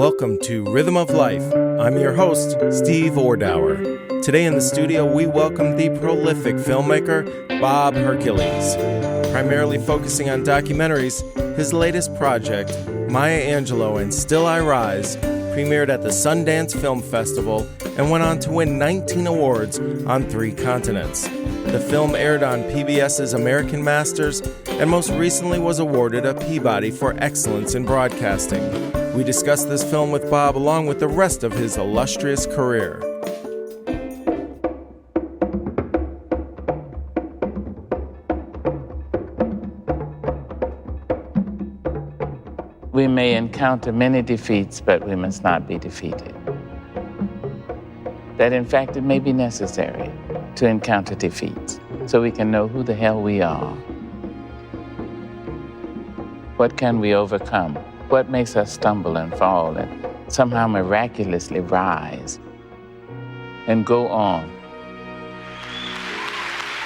Welcome to Rhythm of Life. I'm your host, Steve Ordower. Today in the studio, we welcome the prolific filmmaker, Bob Hercules. Primarily focusing on documentaries, his latest project, Maya Angelou and Still I Rise, premiered at the Sundance Film Festival and went on to win 19 awards on 3 continents. The film aired on PBS's American Masters and most recently was awarded a Peabody for excellence in broadcasting. We discussed this film with Bob along with the rest of his illustrious career. We may encounter many defeats, but we must not be defeated. That in fact it may be necessary to encounter defeats so we can know who the hell we are. What can we overcome? What makes us stumble and fall and somehow miraculously rise and go on?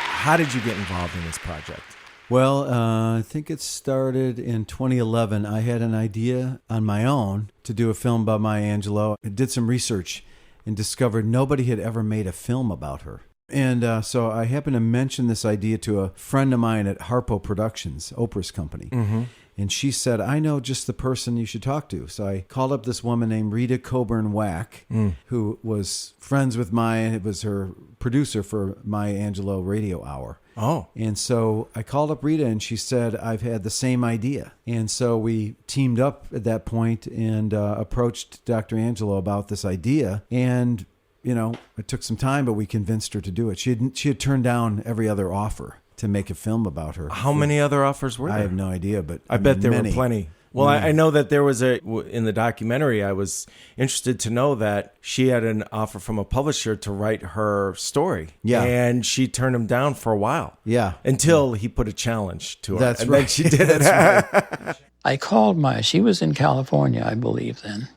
How did you get involved in this project? Well, I think it started in 2011. I had an idea on my own to do a film about Maya Angelou. I did some research and discovered nobody had ever made a film about her. And so I happened to mention this idea to a friend of mine at Harpo Productions, Oprah's company. Mm-hmm. And she said, I know just the person you should talk to. So I called up this woman named Rita Coburn-Wack, who was friends with Maya. It was her producer for Maya Angelou Radio Hour. Oh. And so I called up Rita and she said, I've had the same idea. And so we teamed up at that point and approached Dr. Angelou about this idea. And, you know, it took some time, but we convinced her to do it. She had turned down every other offer to make a film about her. How many other offers were there? I have no idea, but I bet there many. were plenty. Well, I know that there was in the documentary, I was interested to know that she had an offer from a publisher to write her story. Yeah. And she turned him down for a while. Yeah. Until he put a challenge to her. That's and right. Then she did it. Right. I called Maya. She was in California, I believe, then.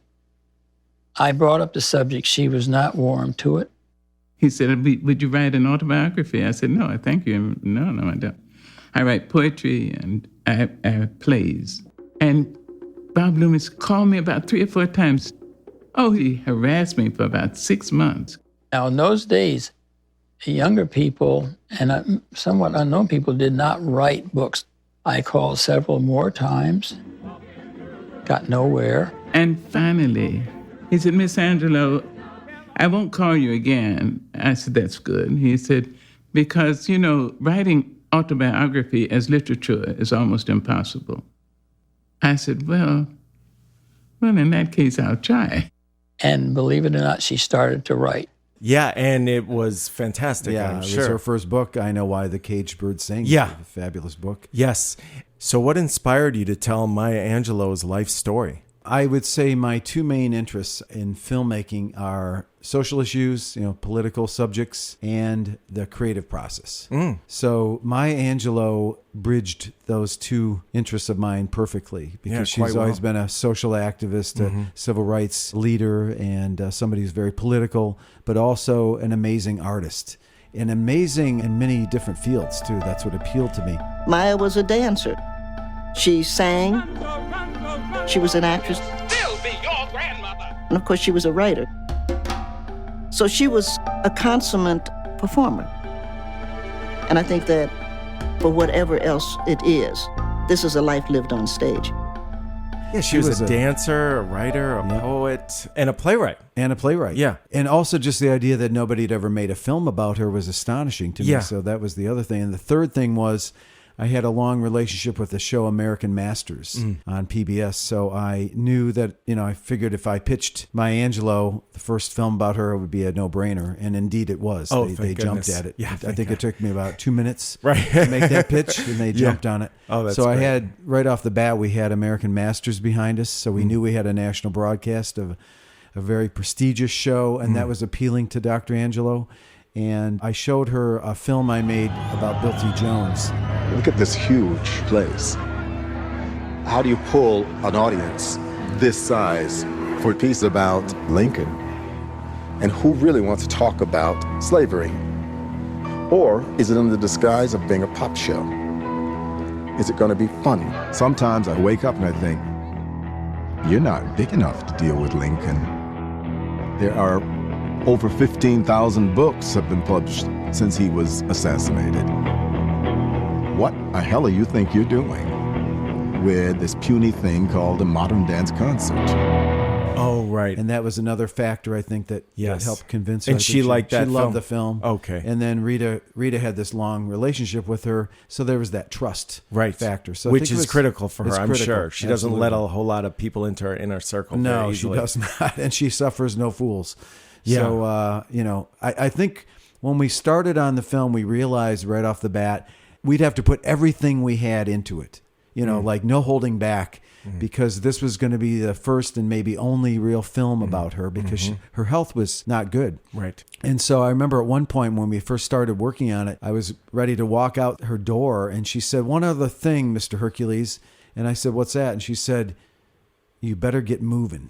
I brought up the subject. She was not warm to it. He said, would you write an autobiography? I said, no, thank you. No, I don't. I write poetry and I have plays. And Bob Loomis called me about 3 or 4 times. Oh, he harassed me for about 6 months. Now, in those days, younger people and somewhat unknown people did not write books. I called several more times, got nowhere. And finally, he said, Miss Angelou, I won't call you again. I said, that's good. He said, because, you know, writing autobiography as literature is almost impossible. I said, well, in that case, I'll try. And believe it or not, she started to write. Yeah, and it was fantastic, Yeah, I'm it sure. was her first book, I Know Why the Caged Bird Sings. Yeah. A fabulous book. Yes. So what inspired you to tell Maya Angelou's life story? I would say my 2 main interests in filmmaking are social issues, political subjects, and the creative process. So Maya Angelou bridged those 2 interests of mine perfectly because she's always been a social activist, a civil rights leader, and somebody who's very political, but also an amazing artist. And amazing in many different fields, too. That's what appealed to me. Maya was a dancer. She sang. She was an actress. Still be your grandmother. And of course, she was a writer. So she was a consummate performer. And I think that for whatever else it is, this is a life lived on stage. Yeah, she was a dancer, a writer, a poet, and a playwright. Yeah. And also just the idea that nobody had ever made a film about her was astonishing to me. Yeah. So that was the other thing. And the third thing was I had a long relationship with the show American Masters on PBS. So I knew that, I figured if I pitched Maya Angelou, the first film about her, it would be a no-brainer. And indeed it was. Oh, they jumped at it. Yeah, I think it took me about 2 minutes to make that pitch, and they jumped on it. Oh, that's so great. I had, right off the bat, we had American Masters behind us. So we knew we had a national broadcast of a very prestigious show, and that was appealing to Dr. Angelou. And I showed her a film I made about Bill T. Jones. Look at this huge place. How do you pull an audience this size for a piece about Lincoln? And who really wants to talk about slavery? Or is it under the disguise of being a pop show? Is it going to be funny? Sometimes I wake up and I think, you're not big enough to deal with Lincoln. There are over 15,000 books have been published since he was assassinated. What the hell do you think you're doing with this puny thing called a modern dance concert? Oh, right. And that was another factor, I think, that helped convince her. And she liked that She film. loved the film. Okay. And then Rita had this long relationship with her, so there was that trust factor. So I which think it is was critical for her, I'm critical. sure. She doesn't let Absolutely. a whole lot of people into her inner circle No, very she easily. does not. And she suffers no fools. Yeah. So, I think when we started on the film, we realized right off the bat, we'd have to put everything we had into it, like no holding back, because this was going to be the first and maybe only real film about her, because her health was not good. Right. And so I remember at one point when we first started working on it, I was ready to walk out her door, and she said, "One other thing, Mr. Hercules." And I said, "What's that?" And she said, "You better get moving."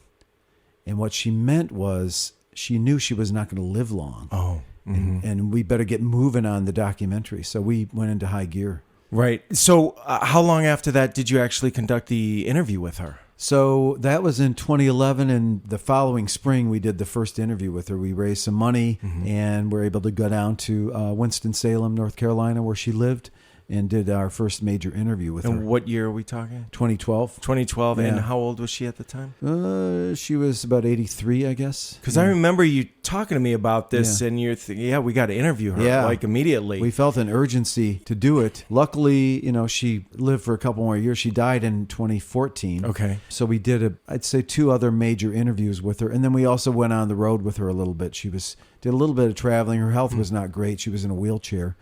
And what she meant was she knew she was not going to live long. Oh. And we better get moving on the documentary. So we went into high gear. Right. So how long after that did you actually conduct the interview with her? So that was in 2011, and the following spring we did the first interview with her. We raised some money and were able to go down to Winston-Salem, North Carolina, where she lived, and did our first major interview with her. And what year are we talking? 2012. 2012. Yeah. And how old was she at the time? She was about 83, I guess. Because I remember you talking to me about this, and you're thinking, we got to interview her, like immediately. We felt an urgency to do it. Luckily, she lived for a couple more years. She died in 2014. Okay. So we did I'd say 2 other major interviews with her. And then we also went on the road with her a little bit. She did a little bit of traveling. Her health was not great. She was in a wheelchair.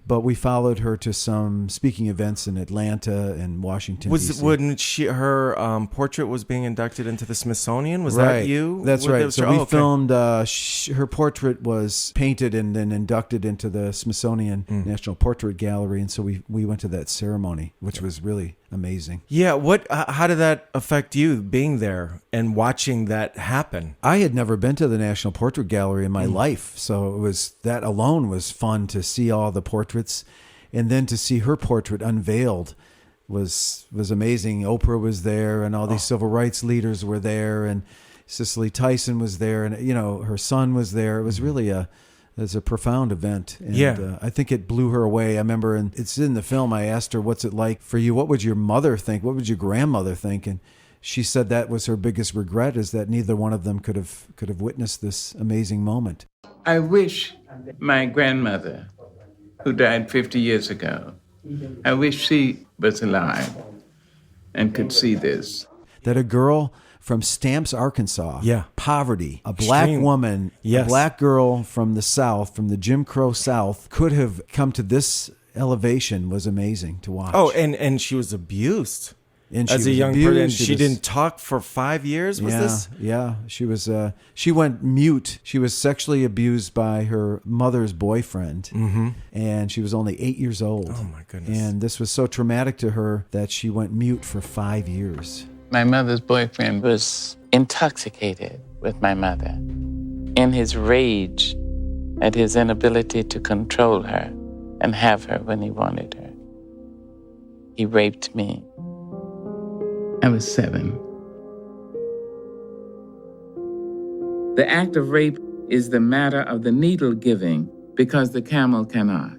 But we followed her to some speaking events in Atlanta and Washington, D.C. Wouldn't her portrait was being inducted into the Smithsonian? Was Right. that you? That's right. So we okay. filmed, her portrait was painted and then inducted into the Smithsonian National Portrait Gallery. And so we went to that ceremony, which was really amazing. Yeah. How did that affect you being there and watching that happen? I had never been to the National Portrait Gallery in my life. So that alone was fun to see all the portraits. And then to see her portrait unveiled was amazing. Oprah was there, and all these civil rights leaders were there, and Cicely Tyson was there, and her son was there. It was really a profound event. And I think it blew her away. I remember, and it's in the film, I asked her, "What's it like for you? What would your mother think? What would your grandmother think?" And she said that was her biggest regret, is that neither one of them could have witnessed this amazing moment. I wish my grandmother, who died 50 years ago, I wish she was alive and could see this. That a girl from Stamps, Arkansas, poverty, a black woman, a black girl from the South, from the Jim Crow South, could have come to this elevation was amazing to watch. Oh, and she was abused. And she as a was young abused. person, she didn't talk for 5 years. Was this? Yeah, she was. She went mute. She was sexually abused by her mother's boyfriend, and she was only 8 years old. Oh my goodness! And this was so traumatic to her that she went mute for 5 years. My mother's boyfriend was intoxicated with my mother. In his rage at his inability to control her and have her when he wanted her, he raped me. I was 7. The act of rape is the matter of the needle giving because the camel cannot.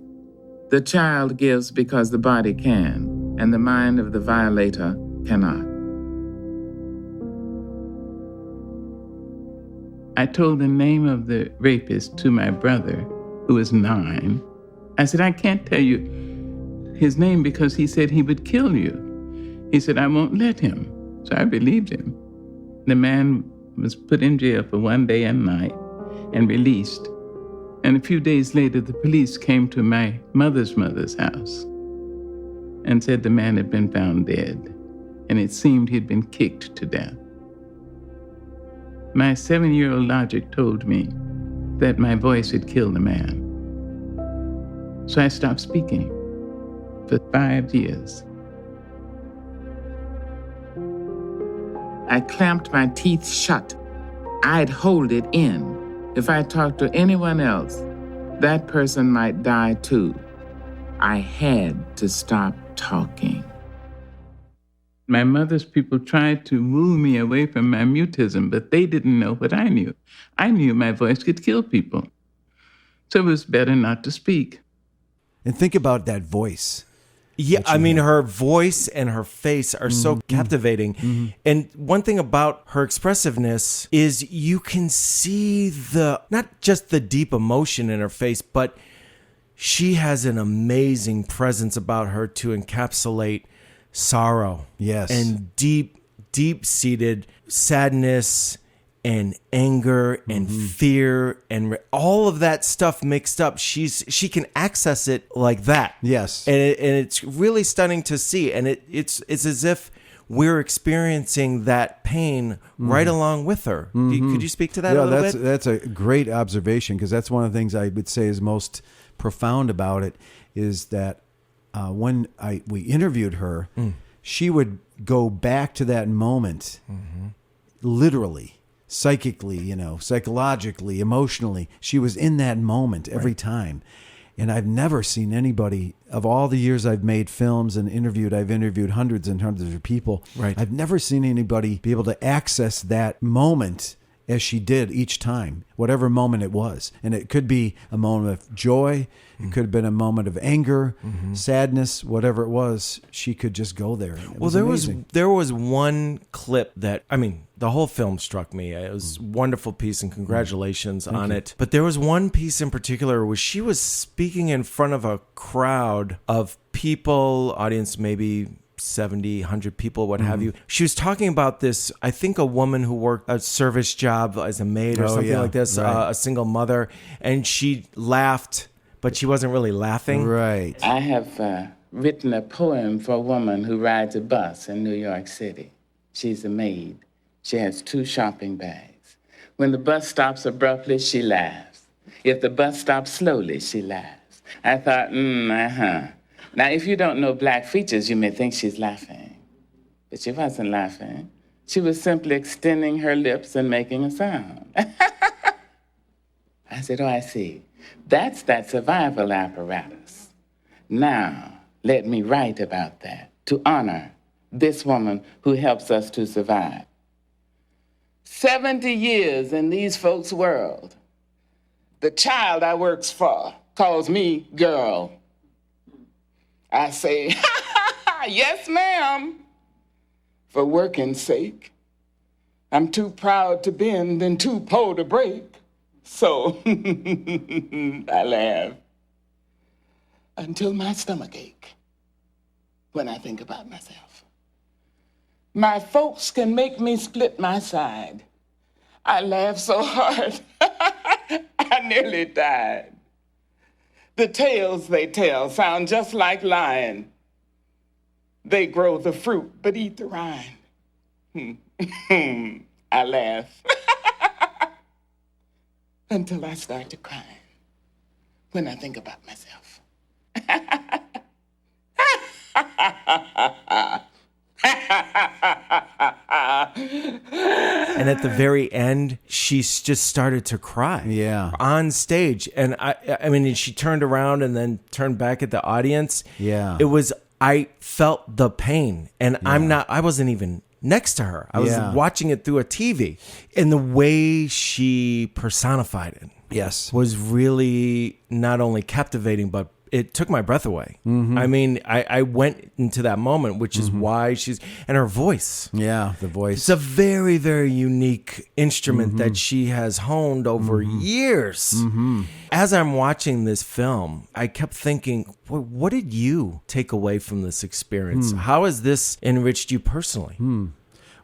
The child gives because the body can, and the mind of the violator cannot. I told the name of the rapist to my brother, who was 9. I said, I can't tell you his name because he said he would kill you. He said, I won't let him. So I believed him. The man was put in jail for 1 day and night and released. And a few days later, the police came to my mother's house and said the man had been found dead. And it seemed he'd been kicked to death. My 7-year-old logic told me that my voice had killed the man. So I stopped speaking for 5 years. I clamped my teeth shut. I'd hold it in. If I talked to anyone else, that person might die too. I had to stop talking. My mother's people tried to woo me away from my mutism, but they didn't know what I knew. I knew my voice could kill people. So it was better not to speak. And think about that voice. Yeah, I mean, her voice and her face are so captivating. Mm-hmm. And one thing about her expressiveness is you can see not just the deep emotion in her face, but she has an amazing presence about her to encapsulate sorrow. Yes. And deep-seated sadness and anger and fear and all of that stuff mixed up. She can access it like that. Yes. And it's really stunning to see. And it's as if we're experiencing that pain right along with her. Could you speak to that a little bit? That's a great observation, because that's one of the things I would say is most profound about it, is that when we interviewed her, she would go back to that moment, literally, psychically, psychologically, emotionally. She was in that moment every time. And I've never seen anybody, of all the years I've made films and I've interviewed hundreds and hundreds of people. Right. I've never seen anybody be able to access that moment as she did each time, whatever moment it was. And it could be a moment of joy. It could have been a moment of anger, sadness, whatever it was. She could just go there. There was one clip that, I mean, the whole film struck me. It was a wonderful piece, and congratulations on it. But there was one piece in particular where she was speaking in front of a crowd of people, audience maybe 70, 100 people, what have you. She was talking about this, I think a woman who worked a service job as a maid or something like this, a single mother, and she laughed, but she wasn't really laughing. Right. I have written a poem for a woman who rides a bus in New York City. She's a maid. She has 2 shopping bags. When the bus stops abruptly, she laughs. If the bus stops slowly, she laughs. I thought, Now, if you don't know black features, you may think she's laughing. But she wasn't laughing. She was simply extending her lips and making a sound. I said, oh, I see. That's that survival apparatus. Now, let me write about that to honor this woman who helps us to survive. 70 years in these folks' world. The child I works for calls me girl. I say, yes, ma'am, for working's sake. I'm too proud to bend and too poor to break. So I laugh until my stomach ache when I think about myself. My folks can make me split my side. I laugh so hard, I nearly died. The tales they tell sound just like lying. They grow the fruit, but eat the rind. I laugh until I start to cry when I think about myself. And at the very end, she just started to cry. Yeah. On stage. And I mean, she turned around and then turned back at the audience. Yeah. I felt the pain. And I wasn't even next to her. I was watching it through a TV. And the way she personified it. Yes. Was really not only captivating, but it took my breath away. Mm-hmm. I mean, I went into that moment, which is why and her voice. Yeah, the voice. It's a very, very unique instrument that she has honed over years. Mm-hmm. As I'm watching this film, I kept thinking, what did you take away from this experience? How has this enriched you personally?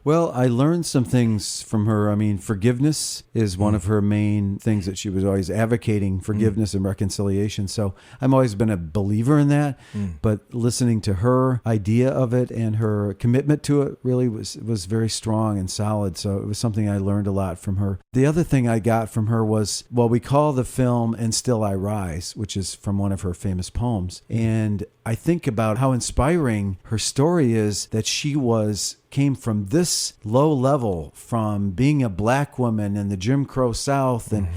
Well, I learned some things from her. I mean, forgiveness is one of her main things that she was always advocating, forgiveness and reconciliation. So I've always been a believer in that. But listening to her idea of it and her commitment to it really was very strong and solid. So it was something I learned a lot from her. The other thing I got from her was, we call the film And Still I Rise, which is from one of her famous poems. And I think about how inspiring her story is, that she came from this low level, from being a black woman in the Jim Crow South and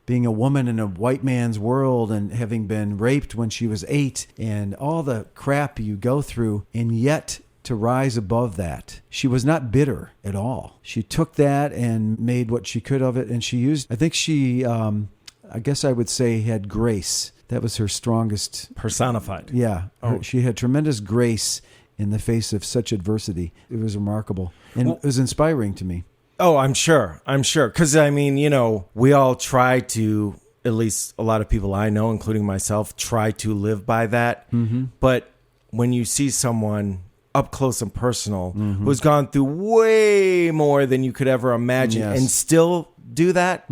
being a woman in a white man's world and having been raped when she was 8 and all the crap you go through. And yet to rise above that. She was not bitter at all. She took that and made what she could of it. And she used, I think she, I guess I would say, had grace. That was her strongest. Personified. Yeah. She had tremendous grace in the face of such adversity. It was remarkable. And it was inspiring to me. Oh, I'm sure. Because, I mean, you know, we all try to, at least a lot of people I know, including myself, try to live by that. Mm-hmm. But when you see someone up close and personal who's gone through way more than you could ever imagine and still do that,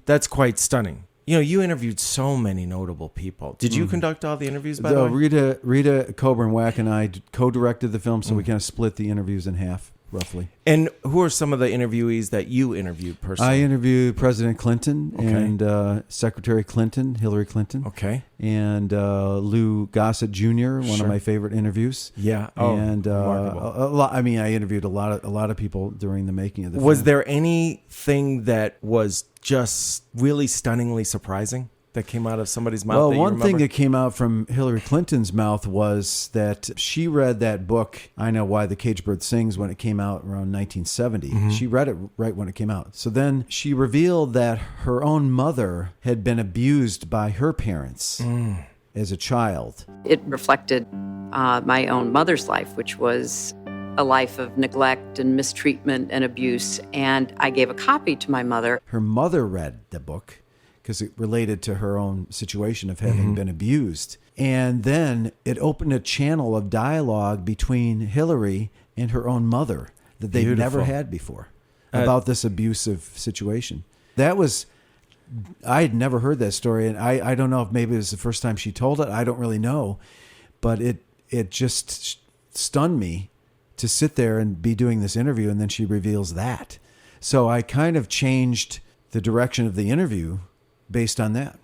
that's quite stunning. You know, you interviewed so many notable people. Did you conduct all the interviews, by the way? Rita Coburn-Wack and I co-directed the film, so we kind of split the interviews in half, roughly. And who are some of the interviewees that you interviewed personally? I interviewed President Clinton and Secretary Clinton, Hillary Clinton. Okay. And Lou Gossett Jr., one of my favorite interviews. Yeah. And I interviewed a lot of people during the making of the film. Was there anything that was just really stunningly surprising that came out of somebody's mouth? Well, that you one thing remember? that came out from Hillary Clinton's mouth was that she read that book, I Know Why the Caged Bird Sings, when it came out around 1970. She read it right when it came out. So then she revealed that her own mother had been abused by her parents as a child. It reflected my own mother's life, which was a life of neglect and mistreatment and abuse. And I gave a copy to my mother. Her mother read the book because it related to her own situation of having been abused. And then it opened a channel of dialogue between Hillary and her own mother that they'd never had before about this abusive situation. I had never heard that story, and I don't know if maybe it was the first time she told it. I don't really know. But it just stunned me to sit there and be doing this interview, and then she reveals that. So I kind of changed the direction of the interview based on that.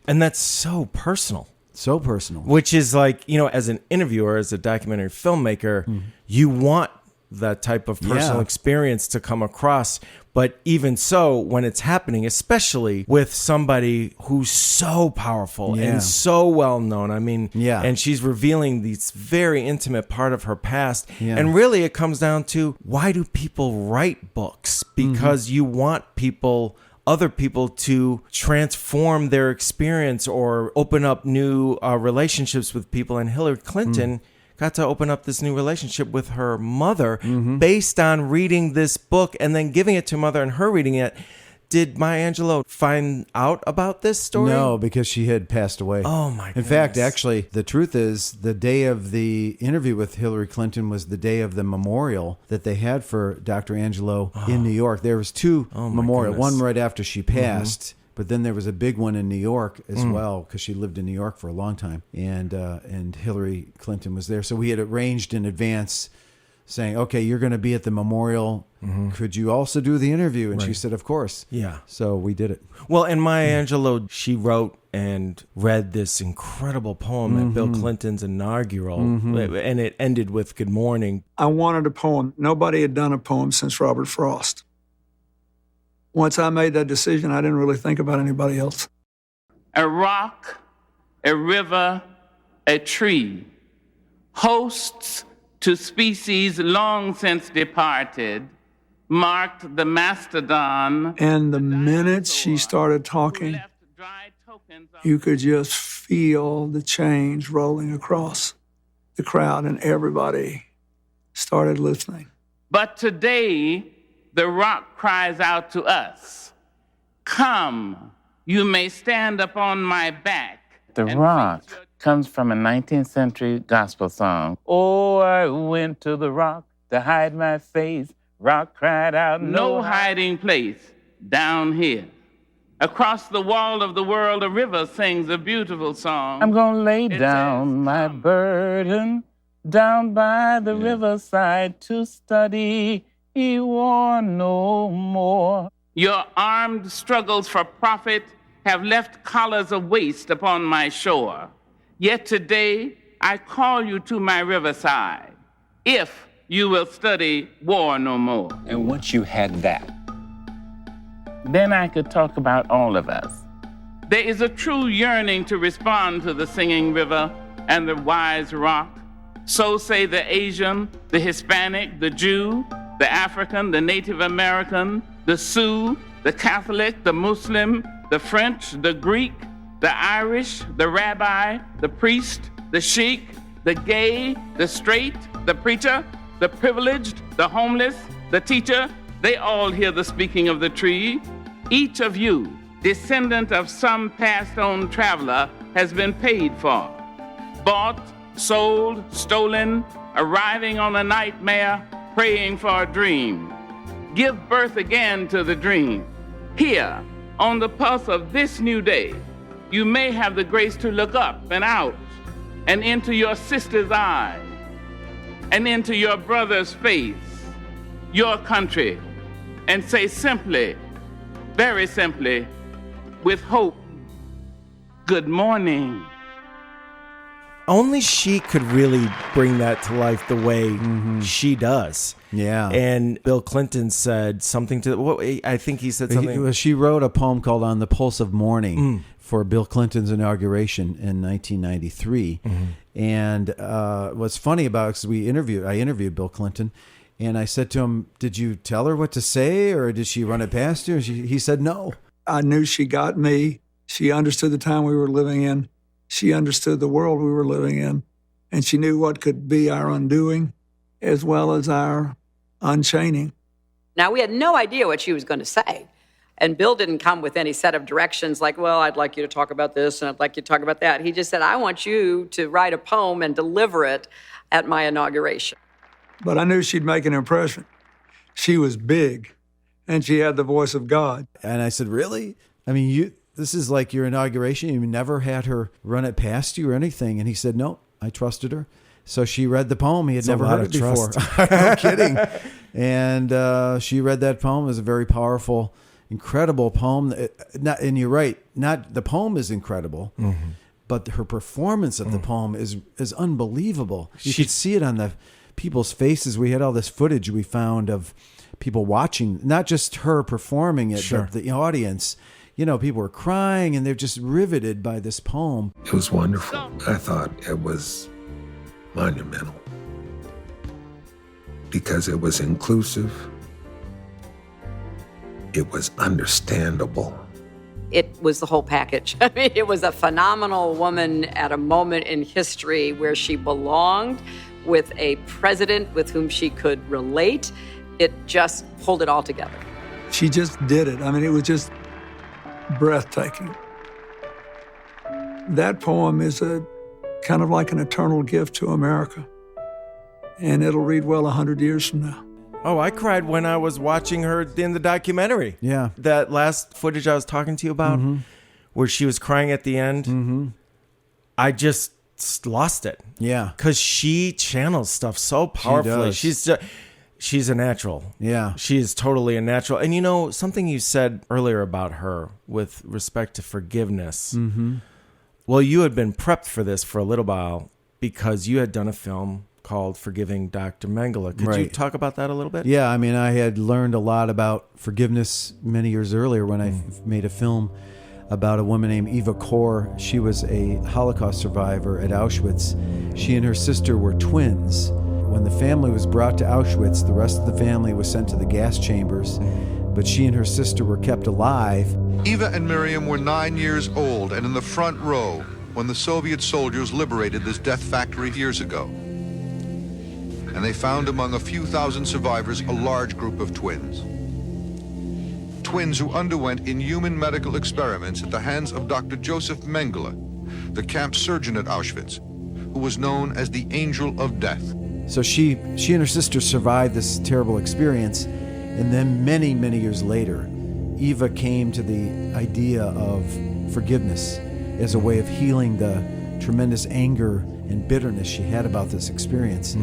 And that's so personal. So personal. Which is like, you know, as an interviewer, as a documentary filmmaker, you want that type of personal experience to come across. But even so, when it's happening, especially with somebody who's so powerful and so well known, I mean, and she's revealing this very intimate part of her past. Yeah. And really it comes down to, why do people write books? Because you want other people to transform their experience or open up new relationships with people. And Hillary Clinton got to open up this new relationship with her mother based on reading this book and then giving it to mother and her reading it. Did Maya Angelou find out about this story? No, because she had passed away. Oh, my goodness. In fact, actually, the truth is, the day of the interview with Hillary Clinton was the day of the memorial that they had for Dr. Angelou in New York. There was two memorials, one right after she passed, but then there was a big one in New York as well, because she lived in New York for a long time, and Hillary Clinton was there. So we had arranged in advance, saying, okay, you're going to be at the memorial. Could you also do the interview? And she said, of course. Yeah. So we did it. Well, and Maya Angelou, she wrote and read this incredible poem at Bill Clinton's inaugural, and it ended with "Good Morning." I wanted a poem. Nobody had done a poem since Robert Frost. Once I made that decision, I didn't really think about anybody else. A rock, a river, a tree, hosts to species long since departed, marked the mastodon. And the minute she started talking, you could just feel the change rolling across the crowd, and everybody started listening. But today, the rock cries out to us, "Come, you may stand upon my back." The rock comes from a 19th century gospel song. Oh, I went to the rock to hide my face. Rock cried out, no hiding place down here. Across the wall of the world, a river sings a beautiful song. I'm gonna lay down my burden down by the riverside to study war no more. Your armed struggles for profit have left collars of waste upon my shore. Yet today, I call you to my riverside, if you will study war no more. And once you had that, then I could talk about all of us. There is a true yearning to respond to the singing river and the wise rock. So say the Asian, the Hispanic, the Jew, the African, the Native American, the Sioux, the Catholic, the Muslim, the French, the Greek, the Irish, the rabbi, the priest, the sheik, the gay, the straight, the preacher, the privileged, the homeless, the teacher. They all hear the speaking of the tree. Each of you, descendant of some passed-on traveler, has been paid for, bought, sold, stolen, arriving on a nightmare, praying for a dream. Give birth again to the dream. Here, on the pulse of this new day, you may have the grace to look up and out and into your sister's eyes and into your brother's face, your country, and say simply, very simply, with hope, good morning. Only she could really bring that to life the way she does. Yeah. And Bill Clinton said something to, I think he said something. She wrote a poem called On the Pulse of Morning for Bill Clinton's inauguration in 1993. And what's funny about it, because I interviewed Bill Clinton, and I said to him, did you tell her what to say, or did she run it past you? He said no. I knew she got me. She understood the time we were living in. She understood the world we were living in, and she knew what could be our undoing as well as our unchaining. Now, we had no idea what she was going to say. And Bill didn't come with any set of directions like, well, I'd like you to talk about this and I'd like you to talk about that. He just said, I want you to write a poem and deliver it at my inauguration. But I knew she'd make an impression. She was big, and she had the voice of God. And I said, really? I mean, this is like your inauguration. You never had her run it past you or anything. And he said, no, I trusted her. So she read the poem. He had never heard it before. No kidding. And she read that poem. It was a very powerful, incredible poem. And you're right. The poem is incredible, but her performance of the poem is unbelievable. You could see it on the people's faces. We had all this footage we found of people watching, not just her performing it, but the audience. You know, people were crying and they're just riveted by this poem. It was wonderful. I thought it was monumental because it was inclusive. It was understandable. It was the whole package. I mean, it was a phenomenal woman at a moment in history where she belonged, with a president with whom she could relate. It just pulled it all together. She just did it. I mean, it was just breathtaking. That poem is a kind of like an eternal gift to America. And it'll read well 100 years from now. Oh, I cried when I was watching her in the documentary. Yeah. That last footage I was talking to you about, where she was crying at the end. I just lost it. Yeah. Because she channels stuff so powerfully. She's a natural. Yeah. She is totally a natural. And you know, something you said earlier about her with respect to forgiveness. Well, you had been prepped for this for a little while because you had done a film called Forgiving Dr. Mengele. Could you talk about that a little bit? Yeah, I mean, I had learned a lot about forgiveness many years earlier when I made a film about a woman named Eva Kor. She was a Holocaust survivor at Auschwitz. She and her sister were twins. When the family was brought to Auschwitz, the rest of the family was sent to the gas chambers, but she and her sister were kept alive. Eva and Miriam were 9 years old and in the front row when the Soviet soldiers liberated this death factory years ago. And they found among a few thousand survivors a large group of twins. Twins who underwent inhuman medical experiments at the hands of Dr. Joseph Mengele, the camp surgeon at Auschwitz, who was known as the Angel of Death. So she and her sister survived this terrible experience, and then many, many years later, Eva came to the idea of forgiveness as a way of healing the tremendous anger and bitterness she had about this experience,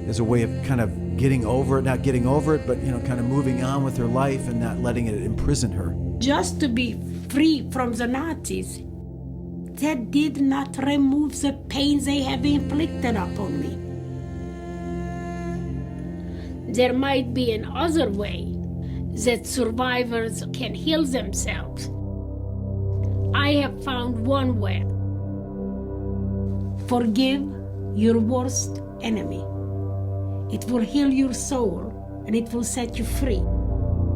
as a way of kind of getting over it, not getting over it, but, you know, kind of moving on with her life and not letting it imprison her. Just to be free from the Nazis, that did not remove the pain they have inflicted upon me. There might be another way that survivors can heal themselves. I have found one way. Forgive your worst enemy. It will heal your soul and it will set you free.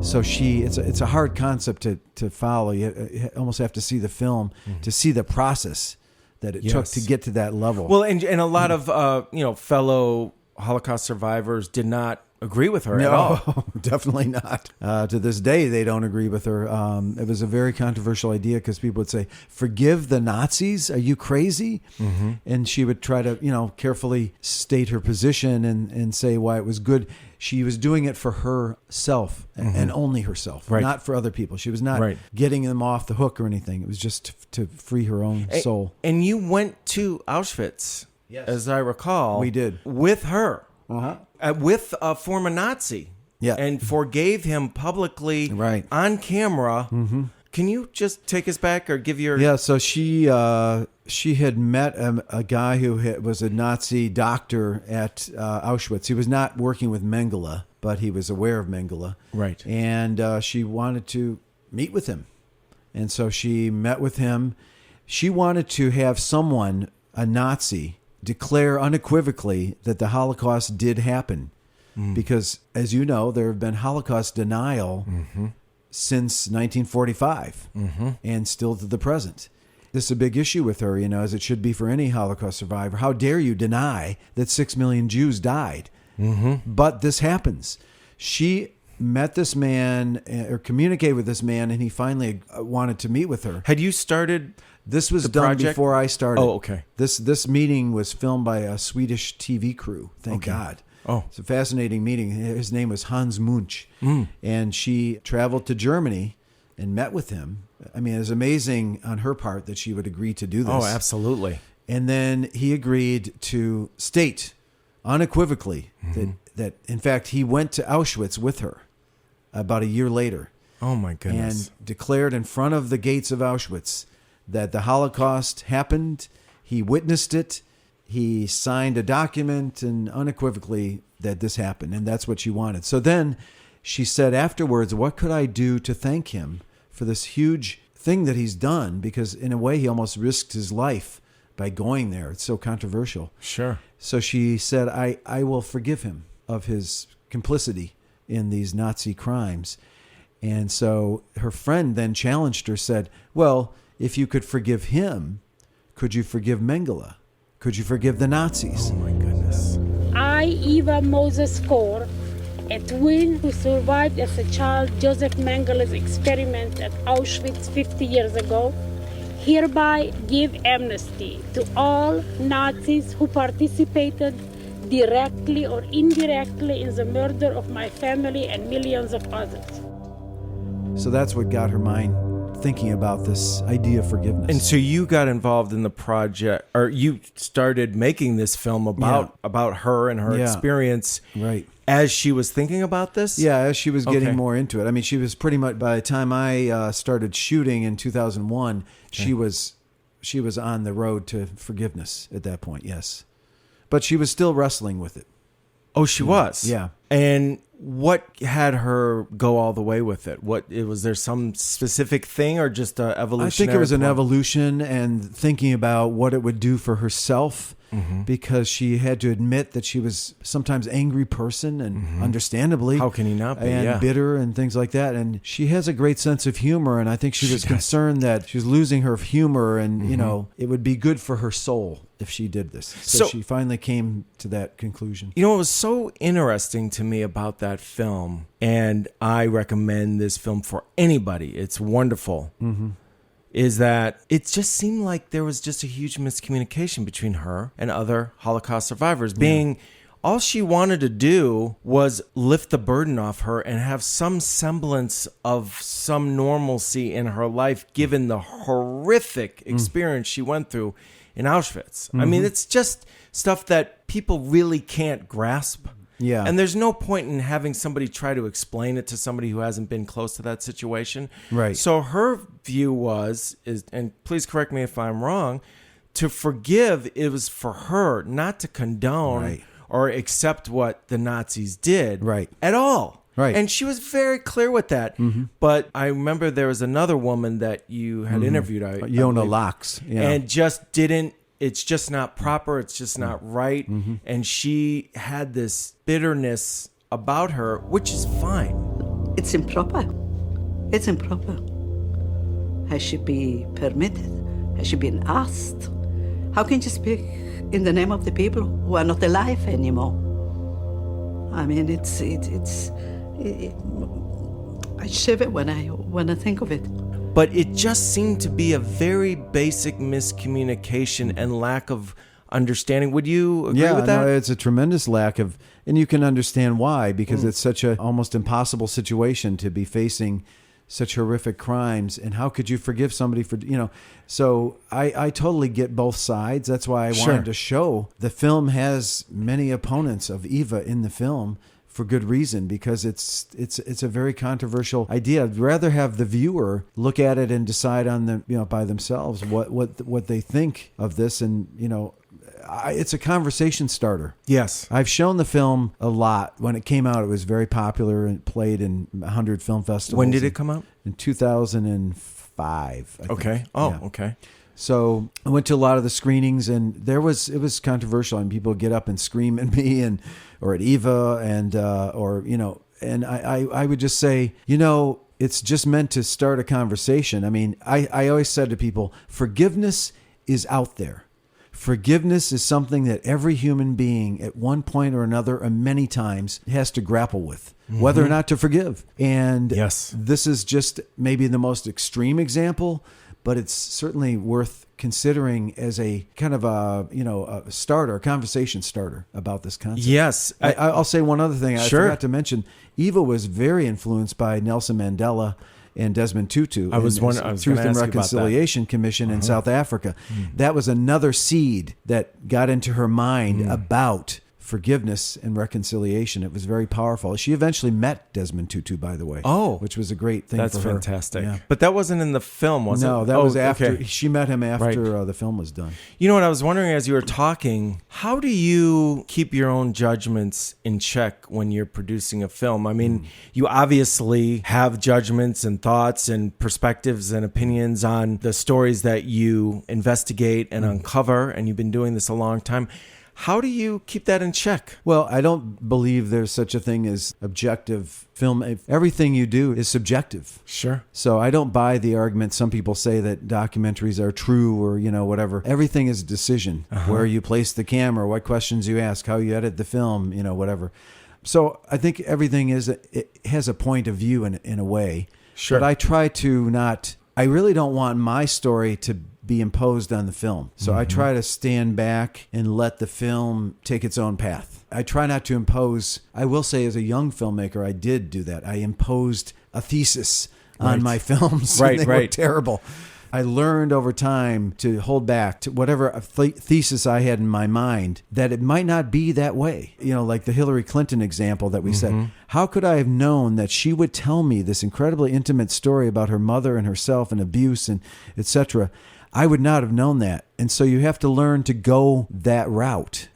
So it's a hard concept to follow. You almost have to see the film to see the process that it took to get to that level. Well, and a lot of fellow Holocaust survivors did not agree with her at all. No, definitely not. To this day, they don't agree with her. It was a very controversial idea because people would say, "Forgive the Nazis? Are you crazy?" Mm-hmm. And she would try to, carefully state her position and say why it was good. She was doing it for herself and only herself, not for other people. She was not getting them off the hook or anything. It was just to free her own soul. And you went to Auschwitz, as I recall. We did. With her. With a former Nazi. Yeah. And forgave him publicly on camera. Mm-hmm. Can you just take us back or give your... Yeah, so she had met a guy who was a Nazi doctor at Auschwitz. He was not working with Mengele, but he was aware of Mengele. Right. And she wanted to meet with him. And so she met with him. She wanted to have someone, a Nazi, declare unequivocally that the Holocaust did happen. Because, as you know, there have been Holocaust denial since 1945 and still to the present. This is a big issue with her, as it should be for any Holocaust survivor. How dare you deny that 6 million Jews died? But this happens. She met this man or communicated with this man, and he finally wanted to meet with her. Had you started... This was done before I started. Oh, okay. This meeting was filmed by a Swedish TV crew. Thank God. Oh, it's a fascinating meeting. His name was Hans Munch, and she traveled to Germany and met with him. I mean, it was amazing on her part that she would agree to do this. Oh, absolutely. And then he agreed to state unequivocally that in fact, he went to Auschwitz with her about a year later. Oh, my goodness. And declared in front of the gates of Auschwitz that the Holocaust happened. He witnessed it. He signed a document and unequivocally that this happened. And that's what she wanted. So then she said afterwards, what could I do to thank him for this huge thing that he's done? Because in a way, he almost risked his life by going there. It's so controversial. Sure. So she said, I will forgive him of his complicity in these Nazi crimes. And so her friend then challenged her, said, well, if you could forgive him, could you forgive Mengele? Could you forgive the Nazis? Oh, my goodness. I, Eva Moses Kaur, a twin who survived as a child Joseph Mengele's experiment at Auschwitz 50 years ago, hereby give amnesty to all Nazis who participated directly or indirectly in the murder of my family and millions of others. So that's what got her mind thinking about this idea of forgiveness. And so you got involved in the project, or you started making this film about her and her experience as she was thinking about this? Yeah, as she was getting more into it. I mean, she was pretty much, by the time I started shooting in 2001, she was on the road to forgiveness at that point, yes. But she was still wrestling with it. Oh, she was? Yeah. And what had her go all the way with it? Was there some specific thing or just an evolutionary? I think it was an evolution and thinking about what it would do for herself, because she had to admit that she was sometimes an angry person, and understandably. How can you not be? And bitter and things like that. And she has a great sense of humor, and I think she was concerned that she was losing her humor, and it would be good for her soul if she did this. So she finally came to that conclusion. You know, it was so interesting to me about that film, and I recommend this film for anybody. It's wonderful. Is that it just seemed like there was just a huge miscommunication between her and other Holocaust survivors. Being all she wanted to do was lift the burden off her and have some semblance of some normalcy in her life, given the horrific experience she went through in Auschwitz. I mean, it's just stuff that people really can't grasp. Yeah. And there's no point in having somebody try to explain it to somebody who hasn't been close to that situation. Right. So her view was, and please correct me if I'm wrong, to forgive, it was for her, not to condone or accept what the Nazis did at all. Right. And she was very clear with that. But I remember there was another woman that you had interviewed. Yona Locks. And just didn't it's just not proper, it's just not right. And she had this bitterness about her, which is fine. It's improper. It's improper. Has she been permitted? Has she been asked? How can you speak in the name of the people who are not alive anymore? I mean, I shiver when I think of it. But it just seemed to be a very basic miscommunication and lack of understanding. Would you agree with that? No, it's a tremendous lack of, and you can understand why, because it's such a almost impossible situation to be facing such horrific crimes. And how could you forgive somebody for, so I totally get both sides. That's why I wanted to show the film has many opponents of Eva in the film for good reason, because it's a very controversial idea. I'd rather have the viewer look at it and decide on the, by themselves what they think of this. And, it's a conversation starter. Yes. I've shown the film a lot. When it came out, it was very popular and played in 100 film festivals. When did it come out? In 2005, I think. Okay. Oh, okay. So I went to a lot of the screenings, and it was controversial, and people would get up and scream at me or at Eva, and and I would just say, it's just meant to start a conversation. I mean, I always said to people, forgiveness is out there. Forgiveness is something that every human being at one point or another, and many times, has to grapple with, whether or not to forgive. And this is just maybe the most extreme example, but it's certainly worth considering as a kind of a starter, a conversation starter about this concept. Yes. I'll say one other thing. I forgot to mention, Eva was very influenced by Nelson Mandela and Desmond Tutu. I was Truth and Reconciliation Commission in South Africa. That was another seed that got into her mind about forgiveness and reconciliation. It was very powerful. She eventually met Desmond Tutu, by the way. Oh. Which was a great thing for her. That's fantastic. Yeah. But that wasn't in the film, was it? No, that was after. Okay. She met him after the film was done. You know what I was wondering as you were talking, how do you keep your own judgments in check when you're producing a film? I mean, you obviously have judgments and thoughts and perspectives and opinions on the stories that you investigate and uncover, and you've been doing this a long time. How do you keep that in check? Well, I don't believe there's such a thing as objective film. Everything you do is subjective. Sure. So I don't buy the argument. Some people say that documentaries are true or, whatever. Everything is a decision. Where you place the camera, what questions you ask, how you edit the film, whatever. So I think everything it has a point of view in a way. Sure. But I try to I really don't want my story to be imposed on the film. So I try to stand back and let the film take its own path. I try not to impose. I will say, as a young filmmaker, I did do that. I imposed a thesis on my films. Right, and they were terrible. I learned over time to hold back to whatever thesis I had in my mind, that it might not be that way. Like the Hillary Clinton example that we said. How could I have known that she would tell me this incredibly intimate story about her mother and herself and abuse and etc.? I would not have known that. And so you have to learn to go that route.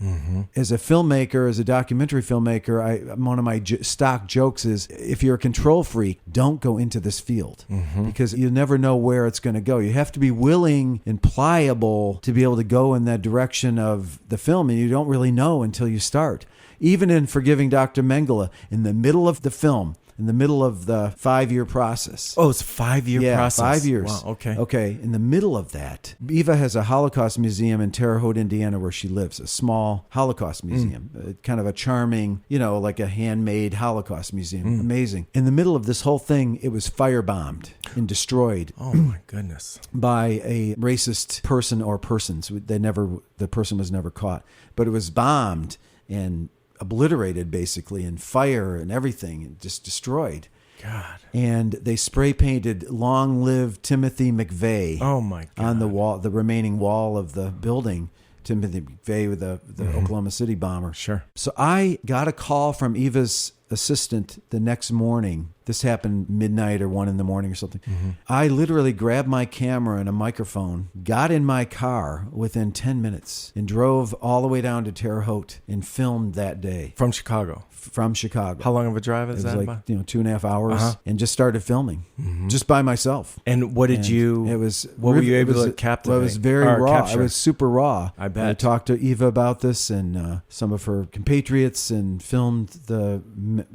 As a filmmaker, as a documentary filmmaker, one of my stock jokes is, if you're a control freak, don't go into this field because you never know where it's going to go. You have to be willing and pliable to be able to go in that direction of the film, and you don't really know until you start. Even in Forgiving Dr. Mengele, in the middle of the film, in the middle of the 5-year process. Oh, it's a 5-year process. 5 years. Wow, okay. Okay, in the middle of that, Eva has a Holocaust museum in Terre Haute, Indiana, where she lives, a small Holocaust museum, kind of a charming, like a handmade Holocaust museum. Amazing. In the middle of this whole thing, it was firebombed and destroyed. Oh my goodness. By a racist person or persons. The person was never caught, but it was bombed and obliterated, basically, and fire and everything, and just destroyed. God. And they spray painted "Long Live Timothy McVeigh" on the wall, the remaining wall of the building. Timothy McVeigh with the Oklahoma City bomber. Sure. So I got a call from Eva's assistant the next morning. This happened midnight or 1 a.m. or something. I literally grabbed my camera and a microphone, got in my car within 10 minutes, and drove all the way down to Terre Haute and filmed that day. From Chicago? From Chicago. How long of a drive is that? It was like 2.5 hours, and just started filming just by myself. And what did you? It was. What were you able to captivate? Well, it was very raw. Capture? It was super raw. I bet. I talked to Eva about this and some of her compatriots, and filmed the.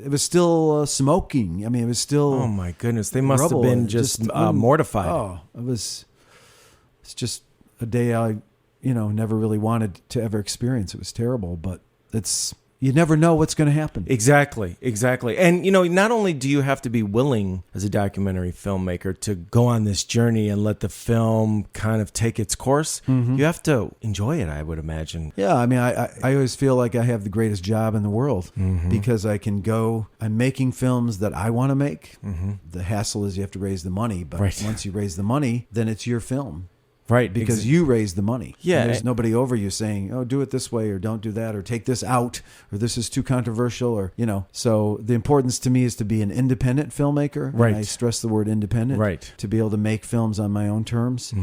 It was still smoking. I mean, it was still. Oh my goodness! They must rubble. have been just mortified. Oh, it's just a day I, never really wanted to ever experience. It was terrible, but you never know what's going to happen. Exactly. And, not only do you have to be willing as a documentary filmmaker to go on this journey and let the film kind of take its course, you have to enjoy it, I would imagine. Yeah, I mean, I always feel like I have the greatest job in the world because I'm making films that I want to make. The hassle is you have to raise the money, but once you raise the money, then it's your film. Right. Because you raise the money. Yeah. And there's nobody over you saying, oh, do it this way or don't do that or take this out or this is too controversial or, So the importance to me is to be an independent filmmaker. Right. And I stress the word independent. Right. To be able to make films on my own terms.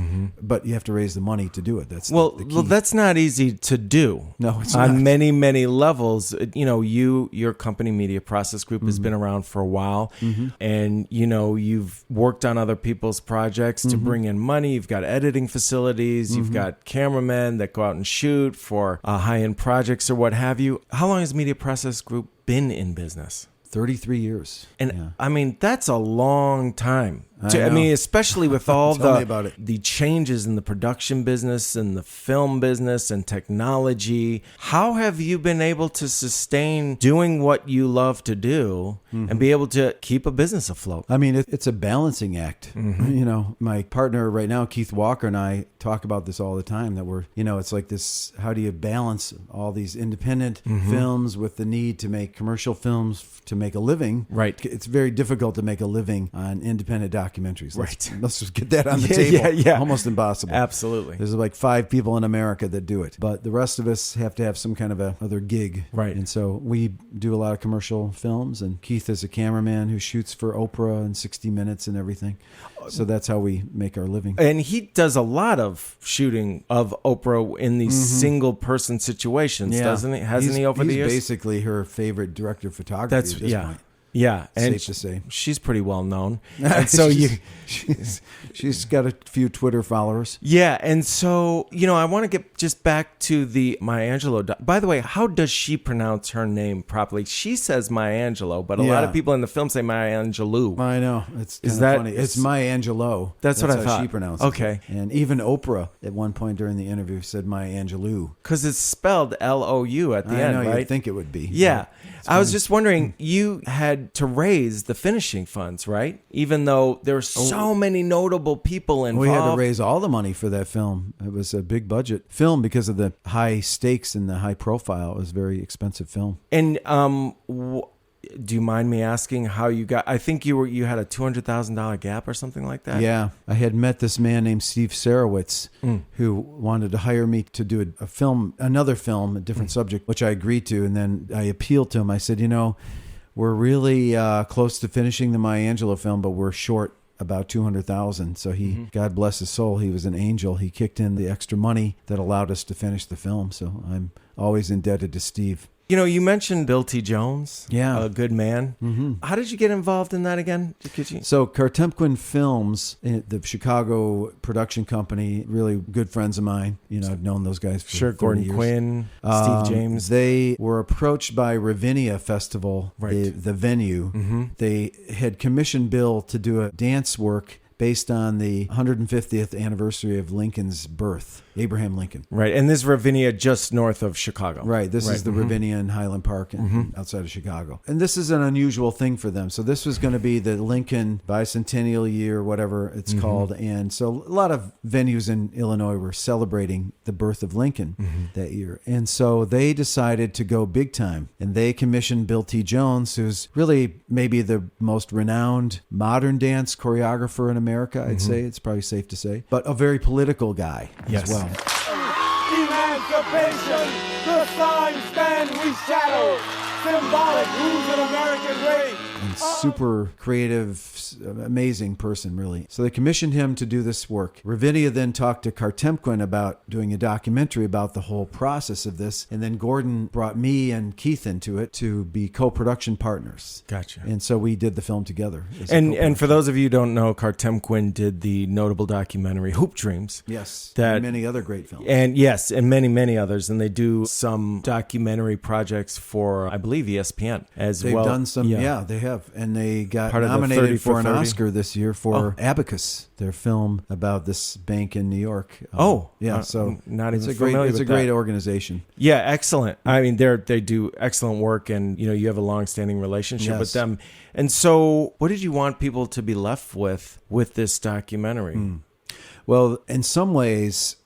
But you have to raise the money to do it. That's well, the key. Well, that's not easy to do. No, it's not. On many, many levels. Your company, Media Process Group, has been around for a while. And, you've worked on other people's projects to bring in money. You've got editing facilities, you've got cameramen that go out and shoot for high-end projects or what have you. How long has Media Process Group been in business? 33 years. And I mean, that's a long time. I mean, especially with all the changes in the production business and the film business and technology. How have you been able to sustain doing what you love to do and be able to keep a business afloat? I mean, it's a balancing act. My partner right now, Keith Walker, and I talk about this all the time, that we're, it's like this, how do you balance all these independent films with the need to make commercial films to make a living? Right. It's very difficult to make a living on independent documentaries. Right. Let's just get that on the table. Yeah. Almost impossible. Absolutely. There's like 5 people in America that do it, but the rest of us have to have some kind of other gig. Right. And so we do a lot of commercial films, and Keith is a cameraman who shoots for Oprah and 60 Minutes and everything. So that's how we make our living. And he does a lot of shooting of Oprah in these single person situations, doesn't he? Hasn't he over the years? He's basically her favorite director of photography at this point. Yeah, and safe to say she's pretty well known. And so she's got a few Twitter followers. Yeah, and so I want to get just back to the Maya Angelou. By the way, how does she pronounce her name properly? She says Maya Angelou, but a lot of people in the film say Maya Angelou. I know, it's funny. It's Maya Angelou. That's what I thought. How she pronounces it. Okay, and even Oprah at one point during the interview said Maya Angelou because it's spelled L-O-U at the end. I know, right? You'd think it would be. Yeah. I was just wondering, you had to raise the finishing funds, right? Even though there were so many notable people involved. We had to raise all the money for that film. It was a big budget film because of the high stakes and the high profile. It was a very expensive film. And do you mind me asking how you got? I think you had a $200,000 gap or something like that. Yeah, I had met this man named Steve Sarowitz who wanted to hire me to do another film, a different subject, which I agreed to. And then I appealed to him. I said, we're really close to finishing the Maya Angelou film, but we're short about $200,000. So God bless his soul, he was an angel. He kicked in the extra money that allowed us to finish the film. So I'm always indebted to Steve. You mentioned Bill T. Jones, a good man. How did you get involved in that again? So Kartemquin Films, the Chicago production company, really good friends of mine. I've known those guys for 30 Gordon years. Quinn, Steve James. They were approached by Ravinia Festival, the venue. They had commissioned Bill to do a dance work based on the 150th anniversary of Lincoln's birth, Abraham Lincoln. Right, and this is Ravinia just north of Chicago. Right, this is the Ravinia in Highland Park outside of Chicago. And this is an unusual thing for them. So this was going to be the Lincoln bicentennial year, whatever it's called. And so a lot of venues in Illinois were celebrating the birth of Lincoln that year. And so they decided to go big time. And they commissioned Bill T. Jones, who's really maybe the most renowned modern dance choreographer in America, I'd say. It's probably safe to say. But a very political guy as well. Emancipation, the sign stands every shadow, symbolic who's an American great. And super creative, amazing person, really. So they commissioned him to do this work. Ravinia then talked to Kartemquin about doing a documentary about the whole process of this. And then Gordon brought me and Keith into it to be co-production partners. Gotcha. And so we did the film together. And for those of you who don't know, Kartemquin did the notable documentary Hoop Dreams. Yes. That, and many other great films. And yes, and many, many others. And they do some documentary projects for, I believe, ESPN as well. They've done some, yeah, they have. And they got Part nominated for an Oscar this year for Abacus, their film about this bank in New York. Yeah, so not even it's a great organization. Yeah, excellent. I mean, they do excellent work, and you have a long-standing relationship with them. And so, what did you want people to be left with this documentary? Well, in some ways,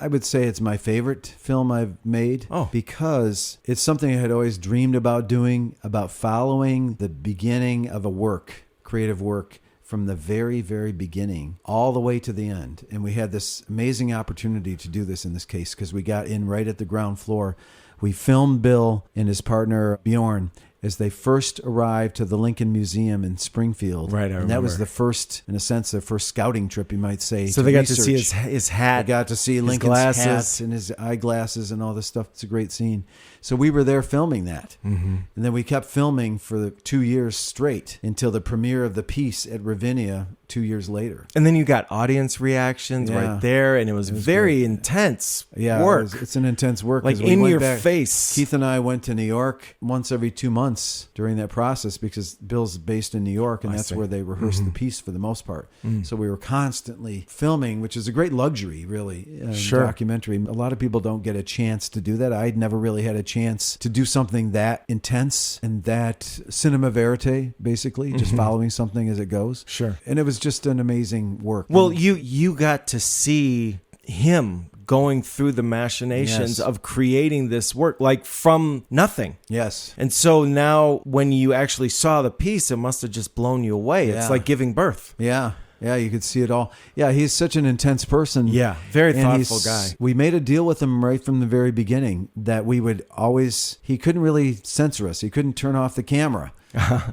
I would say it's my favorite film I've made because it's something I had always dreamed about doing, about following the beginning of a work, creative work, from the very, very beginning all the way to the end. And we had this amazing opportunity to do this in this case because we got in right at the ground floor. We filmed Bill and his partner Bjorn as they first arrived to the Lincoln Museum in Springfield. Right, I remember. And that was the first, in a sense, their first scouting trip, you might say. So they got to see his hat. They got to see Lincoln's hat and his eyeglasses and all this stuff. It's a great scene. So we were there filming that. Mm-hmm. And then we kept filming for 2 years straight until the premiere of the piece at Ravinia 2 years later. And then you got audience reactions right there, and it was very intense work. It's an intense work. Like in your face. Keith and I went to New York once every 2 months during that process because Bill's based in New York, and that's where they rehearse the piece for the most part. So we were constantly filming, which is a great luxury, really, documentary. A lot of people don't get a chance to do that. I'd never really had a chance to do something that intense and that cinema verite, basically, just following something as it goes. Sure. And it was just an amazing work. Well, you got to see him going through the machinations of creating this work, like from nothing. Yes. And so now when you actually saw the piece, it must have just blown you away. It's like giving birth. Yeah. Yeah, you could see it all. Yeah, he's such an intense person. Yeah, very thoughtful guy. We made a deal with him right from the very beginning that we would always, he couldn't really censor us. He couldn't turn off the camera.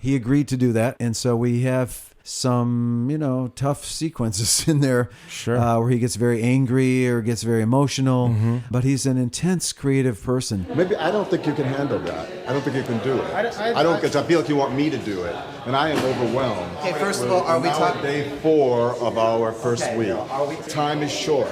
He agreed to do that. And so we have some, tough sequences in there where he gets very angry or gets very emotional. But he's an intense, creative person. Maybe I don't think you can handle that. I don't think you can do it. I don't, because I feel like you want me to do it, and I am overwhelmed. Okay, first of all, are we talking day 4 of our first week? Time is short.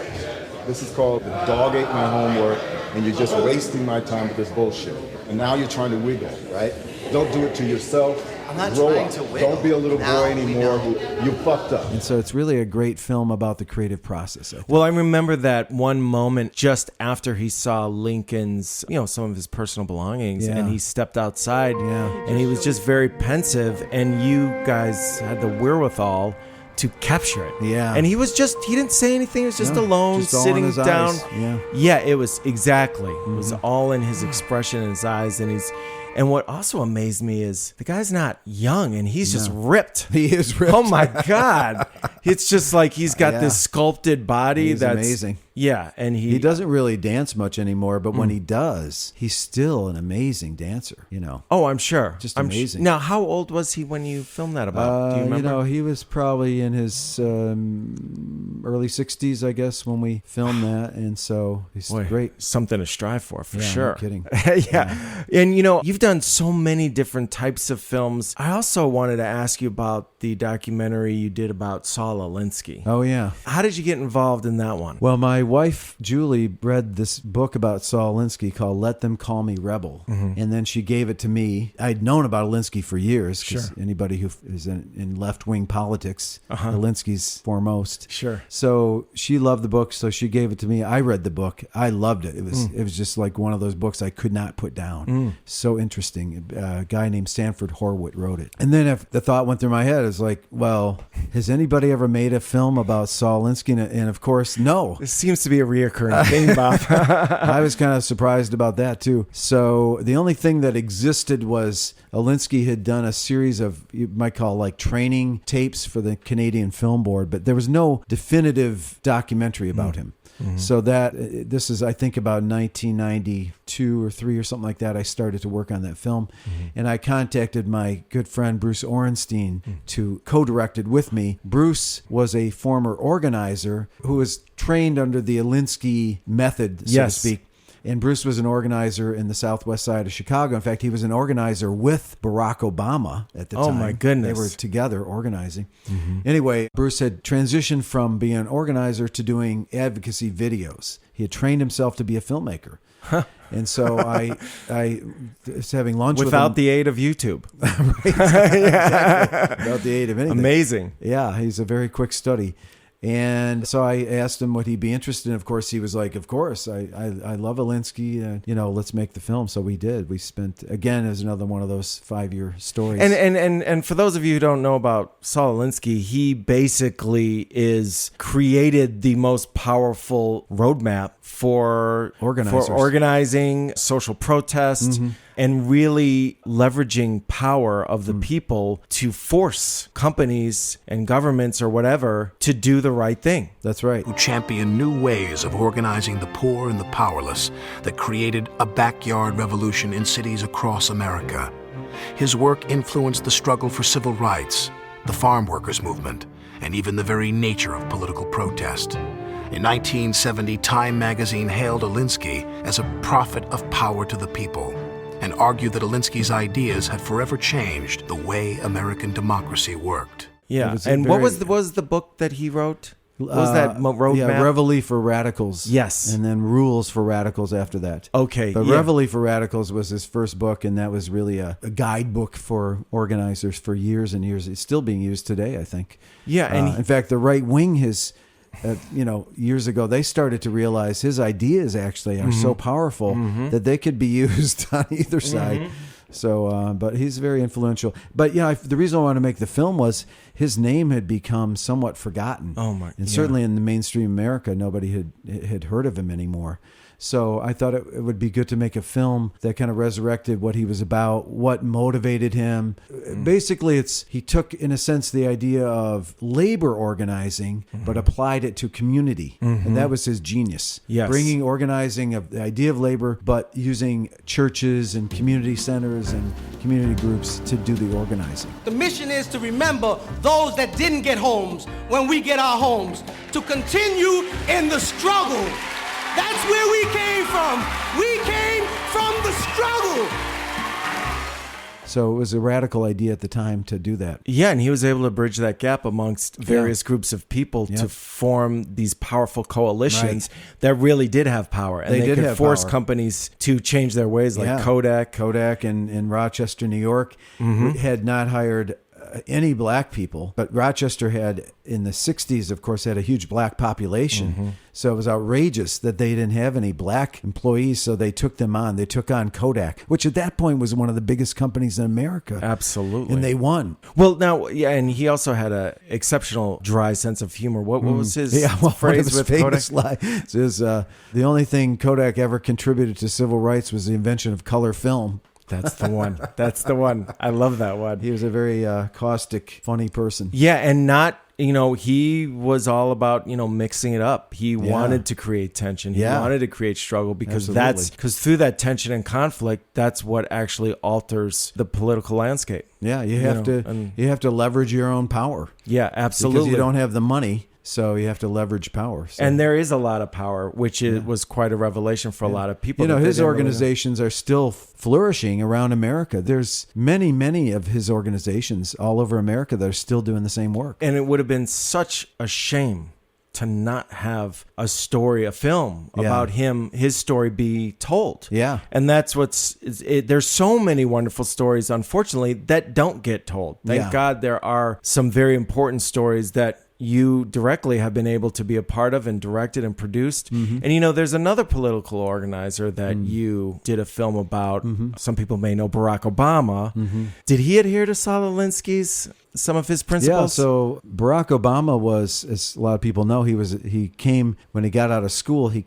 This is called the dog ate my homework, and you're just wasting my time with this bullshit. And now you're trying to wiggle, right? Don't do it to yourself. I'm not Grow trying up. to wiggle. Don't be a little boy anymore. You fucked up. And so it's really a great film about the creative process. Well, I remember that one moment just after he saw Lincoln's, some of his personal belongings, and he stepped outside, and he was just very pensive, and you guys had the wherewithal to capture it. Yeah. And he didn't say anything. He was just alone, just all sitting in his down. eyes. Yeah, it was exactly. It was all in his expression in his eyes, and what also amazed me is the guy's not young, and he's just ripped. He is ripped. Oh my God. It's just like he's got this sculpted body that's amazing. Yeah, and he doesn't really dance much anymore, but when he does, he's still an amazing dancer, Oh, I'm sure. Just amazing. Now, how old was he when you filmed that about? Do you remember? He was probably in his early 60s, I guess, when we filmed that, and so he's great. Something to strive for sure. No kidding. Yeah. And, you've done so many different types of films. I also wanted to ask you about the documentary you did about Saul Alinsky. Oh, yeah. How did you get involved in that one? Well, my wife, Julie, read this book about Saul Alinsky called Let Them Call Me Rebel. And then she gave it to me. I'd known about Alinsky for years because anybody who is in left-wing politics, Alinsky's foremost. Sure. So she loved the book, so she gave it to me. I read the book. I loved it. It was just like one of those books I could not put down. So interesting. A guy named Sanford Horwitz wrote it. And then if the thought went through my head, it's like, well, has anybody ever made a film about Saul Alinsky? And of course, no. This seems to be a reoccurring thing, Bob. I was kind of surprised about that too. So the only thing that existed was Alinsky had done a series of, you might call like training tapes for the Canadian Film Board, but there was no definitive documentary about him. So that this is, I think, about 1992 or 3 or something like that. I started to work on that film, and I contacted my good friend Bruce Orenstein to co-direct it with me. Bruce was a former organizer who was trained under the Alinsky method, so to speak. And Bruce was an organizer in the southwest side of Chicago. In fact, he was an organizer with Barack Obama at the time. Oh, my goodness. They were together organizing. Anyway, Bruce had transitioned from being an organizer to doing advocacy videos. He had trained himself to be a filmmaker. And so I was having lunch with him. Without the aid of YouTube. Right, exactly. Without the aid of anything. Amazing. Yeah, he's a very quick study. And so I asked him what he'd be interested in. Of course, he was like, of course, I love Alinsky. Let's make the film. So we did. We spent, again, as another one of those 5-year stories. And for those of you who don't know about Saul Alinsky, he basically created the most powerful roadmap for organizing social protest and really leveraging power of the people to force companies and governments or whatever to do the right thing. That's right. Who championed new ways of organizing the poor and the powerless that created a backyard revolution in cities across America. His work influenced the struggle for civil rights, the farm workers movement, and even the very nature of political protest. In 1970, Time magazine hailed Alinsky as a prophet of power to the people and argued that Alinsky's ideas had forever changed the way American democracy worked. Yeah, and what was the book that he wrote? What was that roadmap? Yeah, Reveille for Radicals. Yes. And then Rules for Radicals after that. Okay. But Reveille for Radicals was his first book, and that was really a guidebook for organizers for years and years. It's still being used today, I think. Yeah, and in fact, the right wing has... years ago, they started to realize his ideas actually are so powerful that they could be used on either side. So, but he's very influential. But the reason I wanted to make the film was his name had become somewhat forgotten. Oh my! And certainly in the mainstream America, nobody had heard of him anymore. So I thought it would be good to make a film that kind of resurrected what he was about, what motivated him. Basically, he took, in a sense, the idea of labor organizing, but applied it to community. And that was his genius. Yes. Bringing organizing of the idea of labor, but using churches and community centers and community groups to do the organizing. The mission is to remember those that didn't get homes when we get our homes, to continue in the struggle. That's where we came from. We came from the struggle. So it was a radical idea at the time to do that. Yeah, and he was able to bridge that gap amongst various groups of people to form these powerful coalitions that really did have power. And they could force companies to change their ways, like Kodak in Rochester, New York, had not hired any black people, but Rochester had, in the 60s, of course, had a huge black population. So it was outrageous that they didn't have any black employees, so they took them on. They took on Kodak, which at that point was one of the biggest companies in America. Absolutely. And they won. Well, now, and he also had an exceptional dry sense of humor. What was his phrase with Kodak? Is, the only thing Kodak ever contributed to civil rights was the invention of color film. That's the one. That's the one. I love that one. He was a very caustic, funny person. Yeah, and not, he was all about, mixing it up. He wanted to create tension. He wanted to create struggle because through that tension and conflict, that's what actually alters the political landscape. Yeah, you have to leverage your own power. Yeah, absolutely. Because you don't have the money. So you have to leverage power. So. And there is a lot of power, which was quite a revelation for a lot of people. His organizations are still flourishing around America. There's many, many of his organizations all over America that are still doing the same work. And it would have been such a shame to not have a film about him, his story be told. Yeah. And that's there's so many wonderful stories, unfortunately, that don't get told. Thank God there are some very important stories that you directly have been able to be a part of and directed and produced. And there's another political organizer that you did a film about. Some people may know Barack Obama. Did he adhere to Saul Alinsky's some of his principles? Yeah, so Barack Obama was, as a lot of people know, he came when he got out of school. He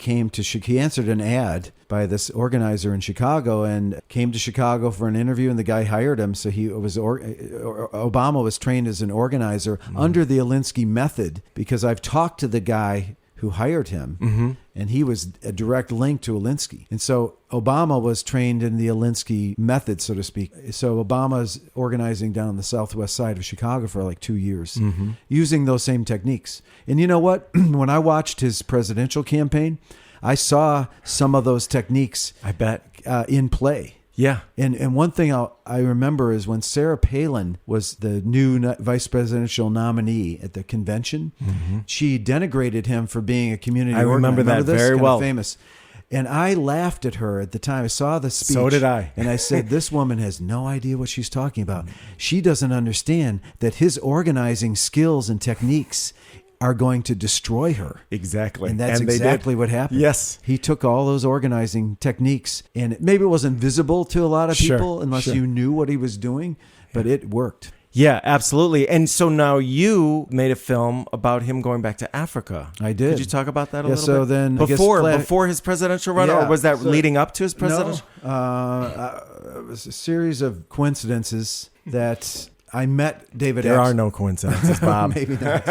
answered an ad by this organizer in Chicago and came to Chicago for an interview, and the guy hired him. So Obama was trained as an organizer under the Alinsky method, because I've talked to the guy who hired him, and he was a direct link to Alinsky. And so Obama was trained in the Alinsky method, so to speak. So Obama's organizing down the southwest side of Chicago for like 2 years, using those same techniques. And you know what? When I watched his presidential campaign, I saw some of those techniques, I bet, in play. Yeah. And one thing I remember is when Sarah Palin was the new vice presidential nominee at the convention, she denigrated him for being a community organizer. I remember that very well. Famous. And I laughed at her at the time. I saw the speech. So did I. And I said, this woman has no idea what she's talking about. She doesn't understand that his organizing skills and techniques are going to destroy her. Exactly. And that's exactly what happened. Yes. He took all those organizing techniques, and maybe it wasn't visible to a lot of people unless you knew what he was doing, but it worked. Yeah, absolutely. And so now you made a film about him going back to Africa. I did. Could you talk about that a little so bit? Then before his presidential run, or was that leading up to his presidential? No, it was a series of coincidences that I met David. There are no coincidences, Bob. Maybe not.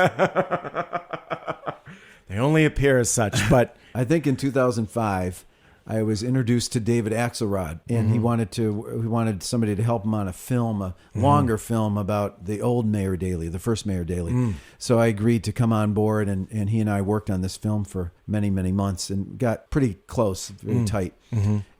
They only appear as such. But I think in 2005, I was introduced to David Axelrod, and he wanted somebody to help him on a film, a longer film about the old Mayor Daley, the first Mayor Daley. So I agreed to come on board, and he and I worked on this film for many, many months and got pretty close, very tight.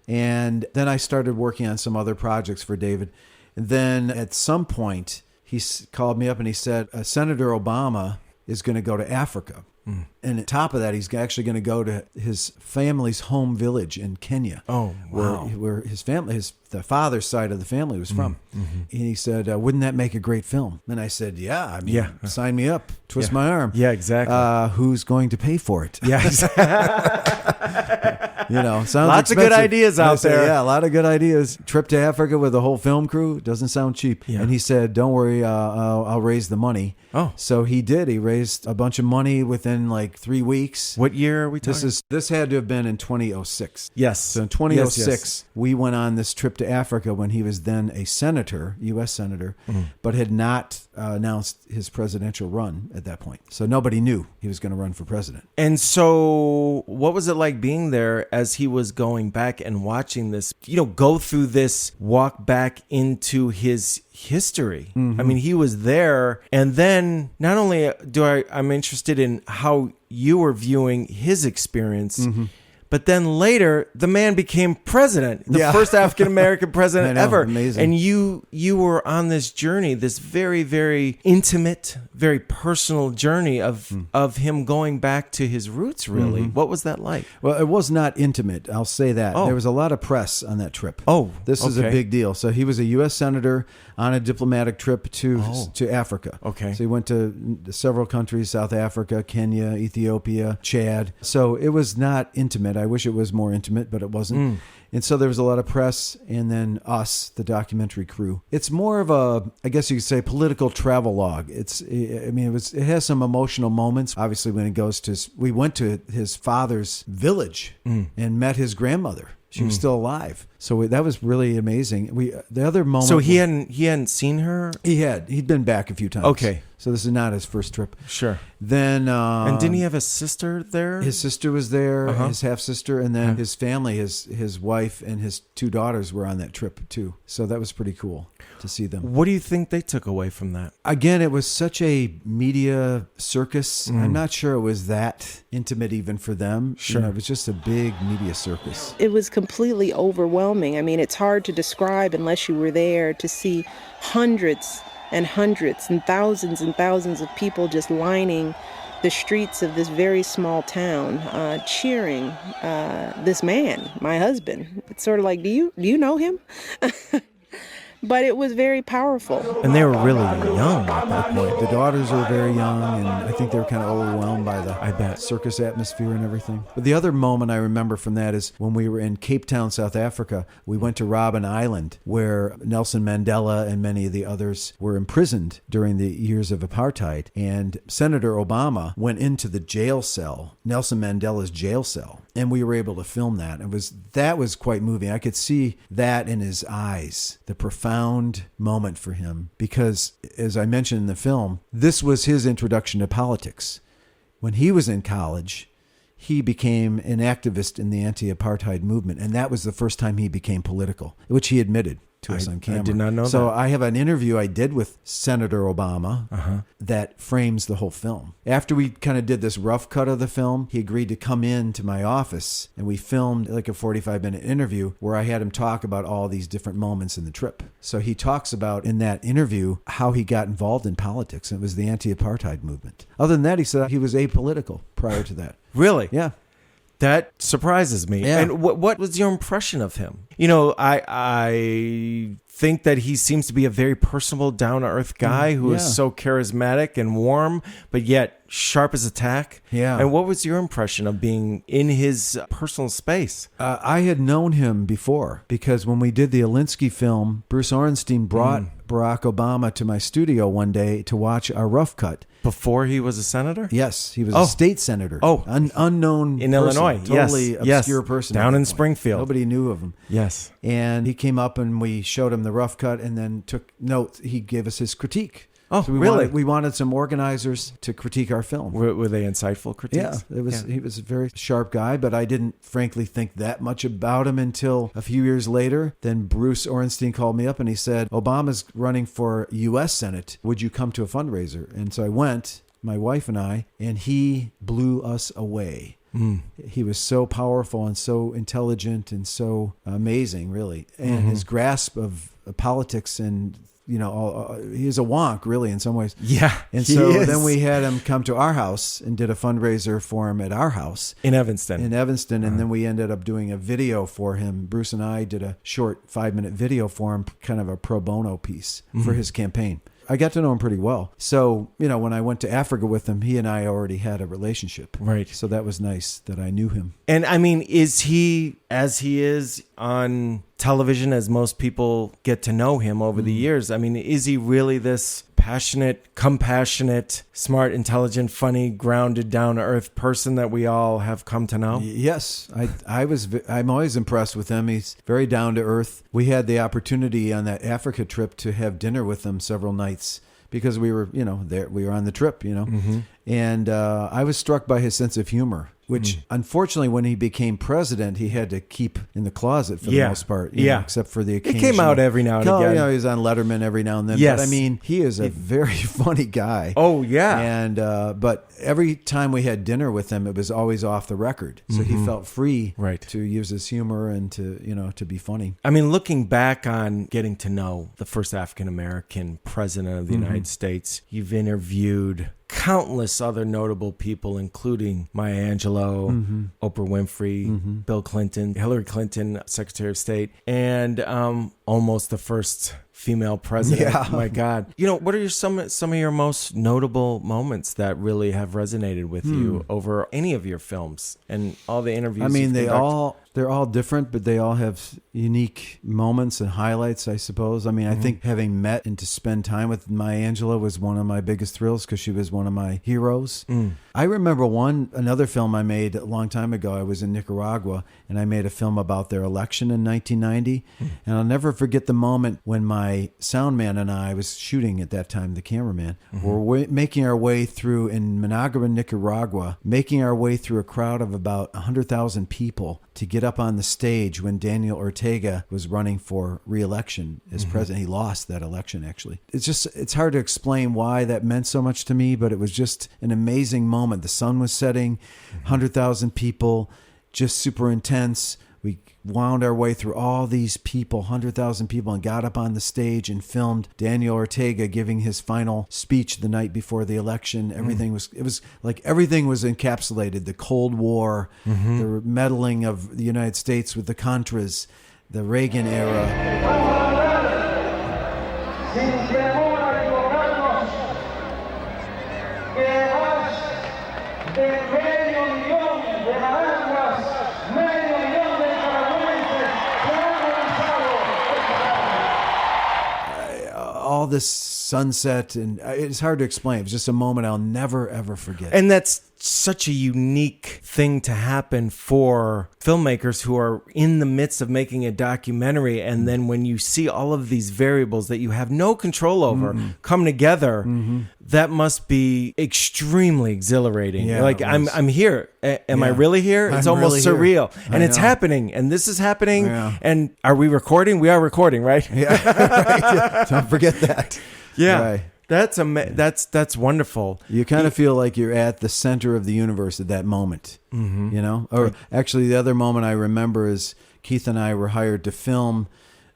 And then I started working on some other projects for David. And then at some point, he called me up and he said, Senator Obama is going to go to Africa. And on top of that, he's actually going to go to his family's home village in Kenya. Oh, wow. Where his family, the father's side of the family was from. And he said, wouldn't that make a great film? And I said, yeah, sign me up, twist my arm. Yeah, exactly. Who's going to pay for it? Yeah, sounds lots expensive. of good ideas out there. Yeah, a lot of good ideas. Trip to Africa with a whole film crew doesn't sound cheap. Yeah. And he said, don't worry, I'll raise the money. Oh. So he did. He raised a bunch of money within like 3 weeks. What year are we talking? This had to have been in 2006. Yes. So in 2006, we went on this trip to Africa when he was then a senator, U.S. senator, but had not announced his presidential run at that point. So nobody knew he was going to run for president. And so what was it like being there as he was going back and watching this, go through this walk back into his history? I mean, he was there. And then not only I'm interested in how you were viewing his experience, but then later the man became president, the first African-American president ever. Amazing. And you were on this journey, this very, very intimate, very personal journey of him going back to his roots, really. What was that like? Well, it was not intimate, I'll say that. There was a lot of press on that trip. This is a big deal. So he was a U.S. senator on a diplomatic trip to Africa. Okay. So he went to several countries, South Africa, Kenya, Ethiopia, Chad. So it was not intimate. I wish it was more intimate, but it wasn't. And so there was a lot of press, and then us, the documentary crew. It's more of a, I guess you could say, political travelogue. It has some emotional moments. Obviously, when we went to his father's village and met his grandmother. She was still alive. So that was really amazing. The other moment. So he hadn't seen her? He'd been back a few times. Okay. So this is not his first trip. Sure. Then and didn't he have a sister there? His sister was there, his half sister, and then his family, his wife and his 2 daughters were on that trip too. So that was pretty cool to see them. What do you think they took away from that? Again, it was such a media circus. I'm not sure it was that intimate even for them. Sure. It was just a big media circus. It was completely overwhelming. I mean, it's hard to describe unless you were there to see hundreds and hundreds and thousands of people just lining the streets of this very small town, cheering this man, my husband. It's sort of like, do you know him? But it was very powerful. And they were really young at that point. The daughters were very young, and I think they were kind of overwhelmed by the circus atmosphere and everything. But the other moment I remember from that is when we were in Cape Town, South Africa. We went to Robben Island, where Nelson Mandela and many of the others were imprisoned during the years of apartheid. And Senator Obama went into the jail cell, Nelson Mandela's jail cell, and we were able to film that. That was quite moving. I could see that in his eyes, the profound moment for him, because as I mentioned in the film, this was his introduction to politics. When he was in college, he became an activist in the anti-apartheid movement, and that was the first time he became political, which he admitted to us on camera. I did not know so that. I have an interview I did with Senator Obama that frames the whole film. After we kind of did this rough cut of the film, he agreed to come in to my office, and we filmed like a 45-minute interview where I had him talk about all these different moments in the trip. So he talks about in that interview how he got involved in politics, and it was the anti-apartheid movement. Other than that, he said he was apolitical prior to that. Really? Yeah. That surprises me. Yeah. And what was your impression of him? You know, I think that he seems to be a very personable, down-to-earth guy who is so charismatic and warm, but yet sharp as a tack. Yeah. And what was your impression of being in his personal space? I had known him before because when we did the Alinsky film, Bruce Orenstein brought Barack Obama to my studio one day to watch our rough cut. Before he was a senator? Yes, he was a state senator. Unknown in person, Illinois. Totally obscure person. Down in Springfield. Nobody knew of him. Yes. And he came up and we showed him the rough cut and then took notes. He gave us his critique. Oh, so really? We wanted some organizers to critique our film. Were they insightful critiques? Yeah, he was a very sharp guy, but I didn't frankly think that much about him until a few years later. Then Bruce Orenstein called me up and he said, Obama's running for U.S. Senate. Would you come to a fundraiser? And so I went, my wife and I, and he blew us away. He was so powerful and so intelligent and so amazing, really. And his grasp of politics and he's a wonk, really, in some ways. Yeah, and so then we had him come to our house and did a fundraiser for him at our house in Evanston. And then we ended up doing a video for him. Bruce and I did a short 5-minute video for him, kind of a pro bono piece for his campaign. I got to know him pretty well. So, when I went to Africa with him, he and I already had a relationship. Right. So that was nice that I knew him. And I mean, is he as he is on television as most people get to know him over the years? I mean, is he really this passionate, compassionate, smart, intelligent, funny, grounded, down-to-earth person that we all have come to know? Yes. I'm always impressed with him. He's very down-to-earth. We had the opportunity on that Africa trip to have dinner with him several nights because we were, there. We were on the trip, And I was struck by his sense of humor, which unfortunately, when he became president, he had to keep in the closet for the most part. Except for the occasional. It came out every now and again. He was on Letterman every now and then. Yes. But I mean, he is a very funny guy. Oh, yeah. And but every time we had dinner with him, it was always off the record. So he felt free to use his humor and to be funny. I mean, looking back on getting to know the first African-American president of the United States, you've interviewed countless other notable people, including Maya Angelou, Oprah Winfrey, Bill Clinton, Hillary Clinton, Secretary of State, and almost the first female president. Yeah. My God. What are some of your most notable moments that really have resonated with you over any of your films and all the interviews? I mean, they're all different, but they all have unique moments and highlights, I suppose. I mean, I think having met and to spend time with Maya Angelou was one of my biggest thrills because she was one of my heroes. I remember another film I made a long time ago. I was in Nicaragua and I made a film about their election in 1990. And I'll never forget the moment when my sound man and I was shooting at that time, the cameraman, were making our way through in Managua, Nicaragua, making our way through a crowd of about 100,000 people to get up on the stage when Daniel Ortega was running for re-election as president. He lost that election, actually. It's hard to explain why that meant so much to me, but it was just an amazing moment. The sun was setting, 100,000 people, just super intense. We wound our way through all these people, 100,000 people, and got up on the stage and filmed Daniel Ortega giving his final speech the night before the election. Everything was encapsulated. The Cold War, the meddling of the United States with the Contras, the Reagan era. All this sunset, and it's hard to explain. It was just a moment I'll never, ever forget. And that's such a unique thing to happen for filmmakers who are in the midst of making a documentary. And then when you see all of these variables that you have no control over come together, that must be extremely exhilarating. Yeah, like I'm here. Am I really here? It's I'm almost really surreal. here. And I it's know. happening. And this is happening. Yeah. And are we recording? We are recording, right? Right. Don't forget that. Yeah. Right. That's wonderful. You kind of feel like you're at the center of the universe at that moment, you know? Or actually, the other moment I remember is Keith and I were hired to film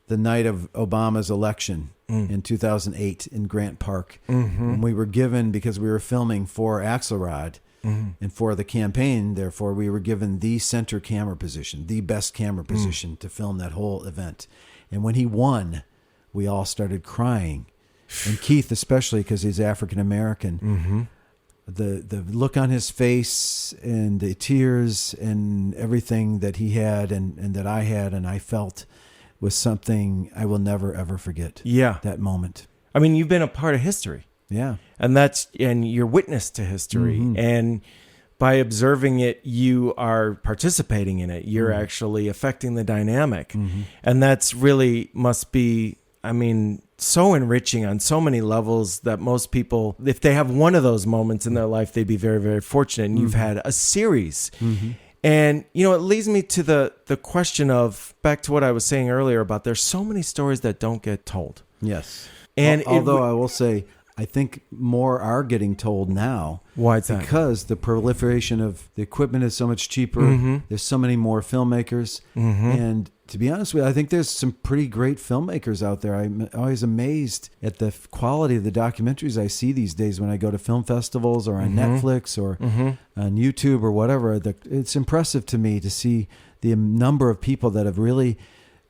the night of Obama's election in 2008 in Grant Park. And we were given, because we were filming for Axelrod and for the campaign, therefore, we were given the center camera position, the best camera position to film that whole event. And when he won, we all started crying. And Keith, especially because he's African American, the look on his face and the tears and everything that he had and that I had and I felt was something I will never ever forget. Yeah, that moment. I mean, you've been a part of history. Yeah, and you're witness to history, and by observing it, you are participating in it. You're actually affecting the dynamic, and that's really must be. I mean, so enriching on so many levels that most people, if they have one of those moments in their life, they'd be very, very fortunate. And you've had a series. And, you know, it leads me to the question of, back to what I was saying earlier about there's so many stories that don't get told. Yes. And although I will say, I think more are getting told now. Why is that? Because the proliferation of the equipment is so much cheaper. There's so many more filmmakers. And to be honest with you, I think there's some pretty great filmmakers out there. I'm always amazed at the quality of the documentaries I see these days when I go to film festivals or on Netflix or on YouTube or whatever. It's impressive to me to see the number of people that have really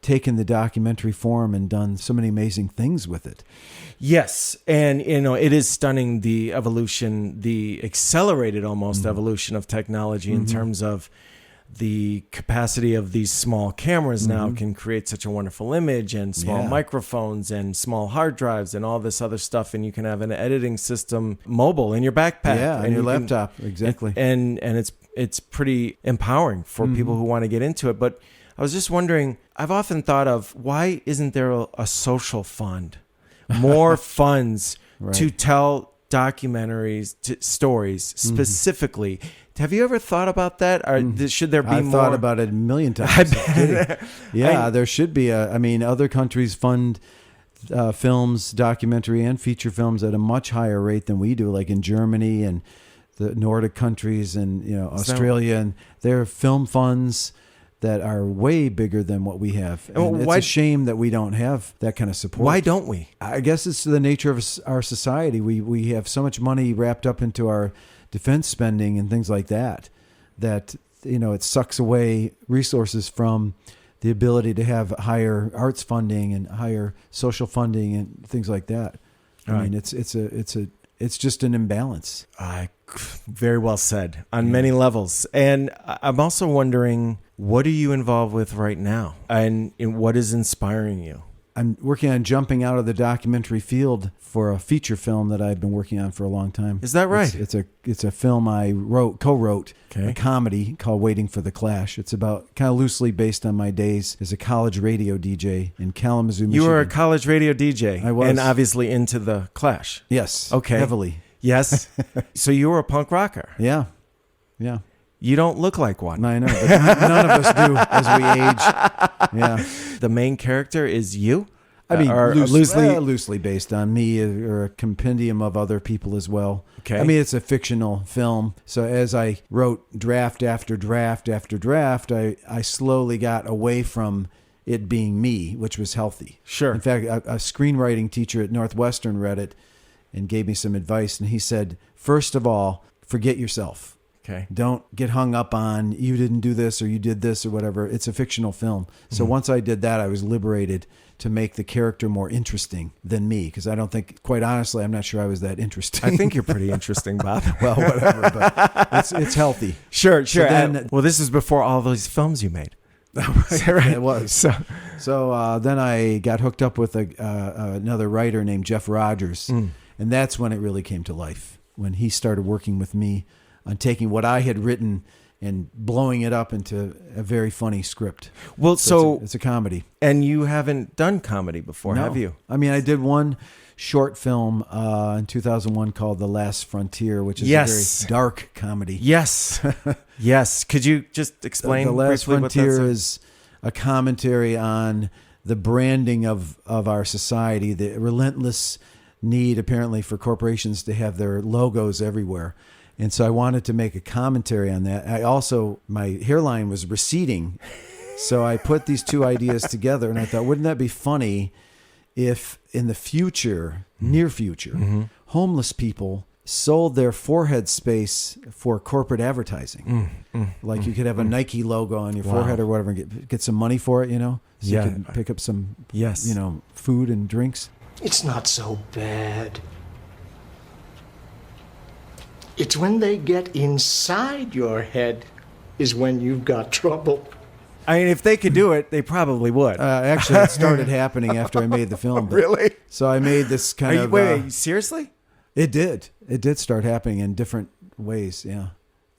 taken the documentary form and done so many amazing things with it. Yes. And, you know, it is stunning, the evolution, the accelerated almost evolution of technology in terms of the capacity of these small cameras now can create such a wonderful image, and small microphones and small hard drives and all this other stuff. And you can have an editing system mobile in your backpack. Yeah, and on your laptop. Exactly. And it's pretty empowering for people who want to get into it. But I was just wondering, I've often thought of, why isn't there a social fund? More funds to tell documentaries, stories specifically. Have you ever thought about that? Or should there be more? I've thought about it a million times. There should be other countries fund films, documentary and feature films at a much higher rate than we do, like in Germany and the Nordic countries and, you know, Australia. And there are film funds that are way bigger than what we have. And it's a shame that we don't have that kind of support. Why don't we? I guess it's the nature of our society. We have so much money wrapped up into our defense spending and things like that, you know, it sucks away resources from the ability to have higher arts funding and higher social funding and things like that. I mean, it's just an imbalance. Very well said on many levels. And I'm also wondering, what are you involved with right now? And what is inspiring you? I'm working on jumping out of the documentary field for a feature film that I've been working on for a long time. Is that right? It's a film I co-wrote, a comedy called Waiting for the Clash. It's about kind of loosely based on my days as a college radio DJ in Kalamazoo, Michigan. You were a college radio DJ. I was. And obviously into the Clash. Yes. Okay. Heavily. Yes. So you were a punk rocker. Yeah. Yeah. You don't look like one. I know, but none of us do as we age. Yeah. The main character is you? I mean, loosely based on me or a compendium of other people as well. Okay. I mean, it's a fictional film. So as I wrote draft after draft after draft, I slowly got away from it being me, which was healthy. Sure. In fact, a screenwriting teacher at Northwestern read it and gave me some advice. And he said, first of all, forget yourself. Okay. Don't get hung up on you didn't do this or you did this or whatever. It's a fictional film. So once I did that, I was liberated to make the character more interesting than me, because I don't think, quite honestly, I'm not sure I was that interesting. I think you're pretty interesting, Bob. Well, whatever, but it's healthy. Sure. So then, well, this is before all those films you made. Right. It was. So then I got hooked up with another writer named Jeff Rogers, and that's when it really came to life, when he started working with me on taking what I had written and blowing it up into a very funny script. Well, so it's a comedy. And you haven't done comedy before, have you? I mean, I did one short film in 2001 called The Last Frontier, which is a very dark comedy. Yes. Yes. Could you just explain The Last briefly Frontier what that's is a commentary on the branding of our society, the relentless need apparently for corporations to have their logos everywhere. And so I wanted to make a commentary on that. My hairline was receding. So I put these two ideas together and I thought, wouldn't that be funny if in the future, near future, homeless people sold their forehead space for corporate advertising. Like you could have a Nike logo on your forehead or whatever and get some money for it, so you could pick up some, food and drinks. It's not so bad. It's when they get inside your head is when you've got trouble. I mean, if they could do it, they probably would. Actually, it started happening after I made the film. Really? So I made this kind of... Wait, seriously? It did. It did start happening in different ways, yeah.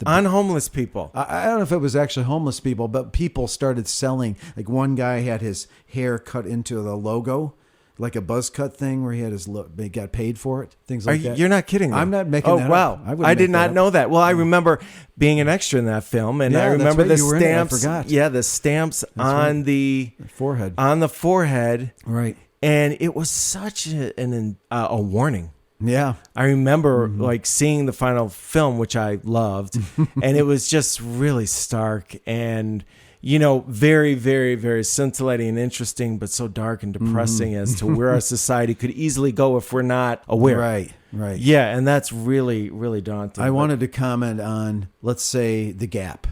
On homeless people? I don't know if it was actually homeless people, but people started selling. Like one guy had his hair cut into the logo, like a buzz cut thing where he had he got paid for it, things like that. You're not kidding me. I'm not making that up. I did not know that. Well, I remember being an extra in that film, and I remember the stamps. I forgot. Yeah, the stamps on the forehead. On the forehead. Right. And it was such a warning. Yeah. I remember like seeing the final film, which I loved, and it was just really stark and very, very, very scintillating and interesting, but so dark and depressing as to where our society could easily go if we're not aware. Right. Yeah, and that's really, really daunting. I wanted to comment on, let's say, The Gap.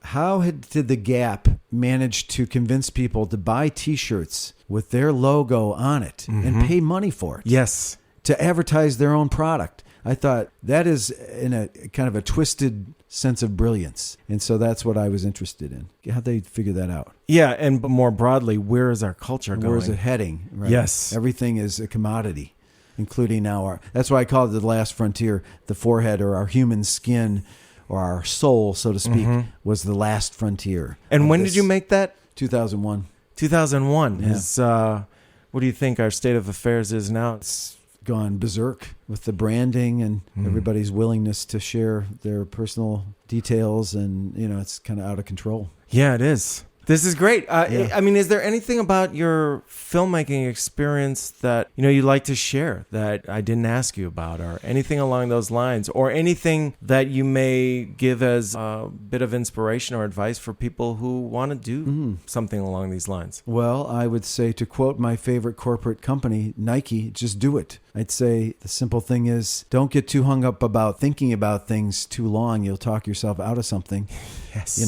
How did The Gap manage to convince people to buy T-shirts with their logo on it and pay money for it? Yes. To advertise their own product. I thought that is in a kind of a twisted sense of brilliance. And so that's what I was interested in. How'd they figure that out? Yeah, and more broadly, where is our culture going? Where is it heading? Right? Yes. Everything is a commodity, including now that's why I call it The Last Frontier. The forehead, or our human skin, or our soul, so to speak, was the last frontier. And when did you make that? 2001. 2001. Yeah. Is, what do you think our state of affairs is now? It's gone berserk with the branding and everybody's willingness to share their personal details, and it's kind of out of control. Yeah, it is. This is great. I mean, is there anything about your filmmaking experience that you'd like to share that I didn't ask you about, or anything along those lines, or anything that you may give as a bit of inspiration or advice for people who want to do something along these lines? Well, I would say, to quote my favorite corporate company, Nike, just do it. I'd say the simple thing is, don't get too hung up about thinking about things too long. You'll talk yourself out of something. Yes.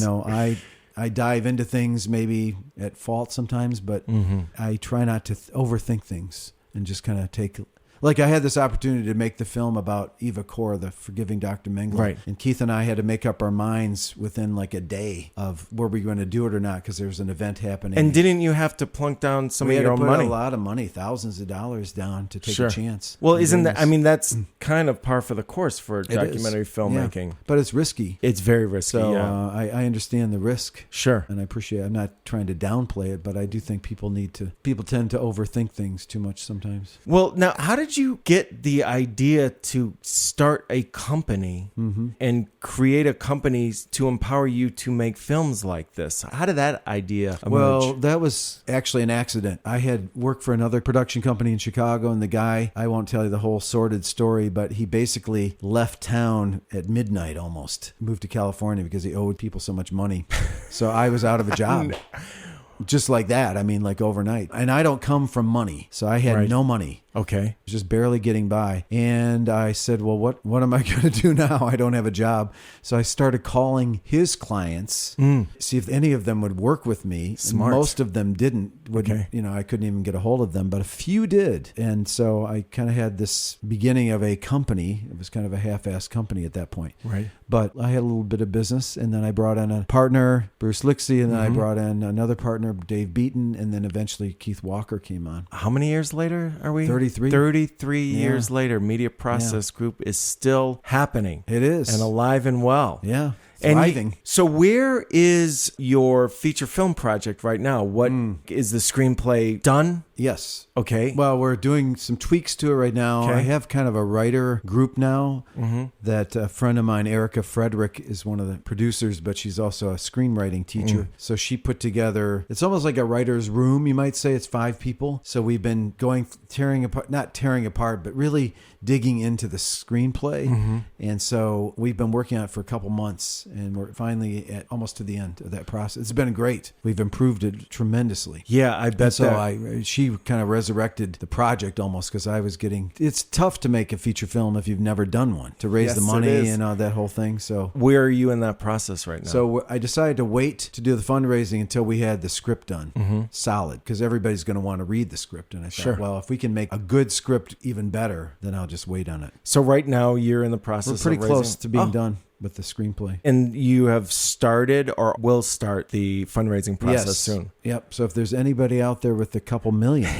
I dive into things maybe at fault sometimes, but I try not to overthink things and just kind of take... Like I had this opportunity to make the film about Eva Kor, the forgiving Dr. Mengele. Right. And Keith and I had to make up our minds within like a day of were we going to do it or not, because there was an event happening. And didn't you have to plunk down some of your own money? We had to put a lot of money, thousands of dollars down to take a chance. Well, isn't that... I mean, that's kind of par for the course for documentary filmmaking. Yeah, but it's risky. It's very risky, so, I understand the risk. Sure. And I appreciate it. I'm not trying to downplay it, but I do think people tend to overthink things too much sometimes. Well, now, how did you get the idea to start a company and create a company to empower you to make films like this? How did that idea emerge? Well, that was actually an accident. I had worked for another production company in Chicago, and the guy, I won't tell you the whole sordid story, but he basically left town at midnight almost, moved to California because he owed people so much money. So I was out of a job. Just like that. I mean, like overnight. And I don't come from money. So I had no money. Okay. Just barely getting by. And I said, well, what am I going to do now? I don't have a job. So I started calling his clients, see if any of them would work with me. Smart. Most of them didn't. I couldn't even get a hold of them, but a few did. And so I kind of had this beginning of a company. It was kind of a half-assed company at that point. Right. But I had a little bit of business, and then I brought in a partner, Bruce Lixie, and then I brought in another partner, Dave Beaton, and then eventually Keith Walker came on. How many years later are we? 33. 33 years later, Media Process Group is still happening. It is. And alive and well. Yeah. Thriving. So where is your feature film project right now? What is the screenplay done? Yes. Okay. Well, we're doing some tweaks to it right now. Okay. I have kind of a writer group now that a friend of mine, Erica Frederick, is one of the producers, but she's also a screenwriting teacher. So she put together, it's almost like a writer's room, you might say. It's 5 people. So we've been not tearing apart, but really digging into the screenplay. And so we've been working on it for a couple months, and we're finally almost to the end of that process. It's been great. We've improved it tremendously. Yeah, I bet so she kind of resurrected the project almost, because it's tough to make a feature film if you've never done one, to raise the money and all that whole thing. So where are you in that process right now? So I decided to wait to do the fundraising until we had the script done solid, because everybody's going to want to read the script. And I thought, well, if we can make a good script even better, then I'll just wait on it. So right now you're in the process. We're pretty close to being done with the screenplay. And you have started or will start the fundraising process soon. Yep. So if there's anybody out there with a couple million,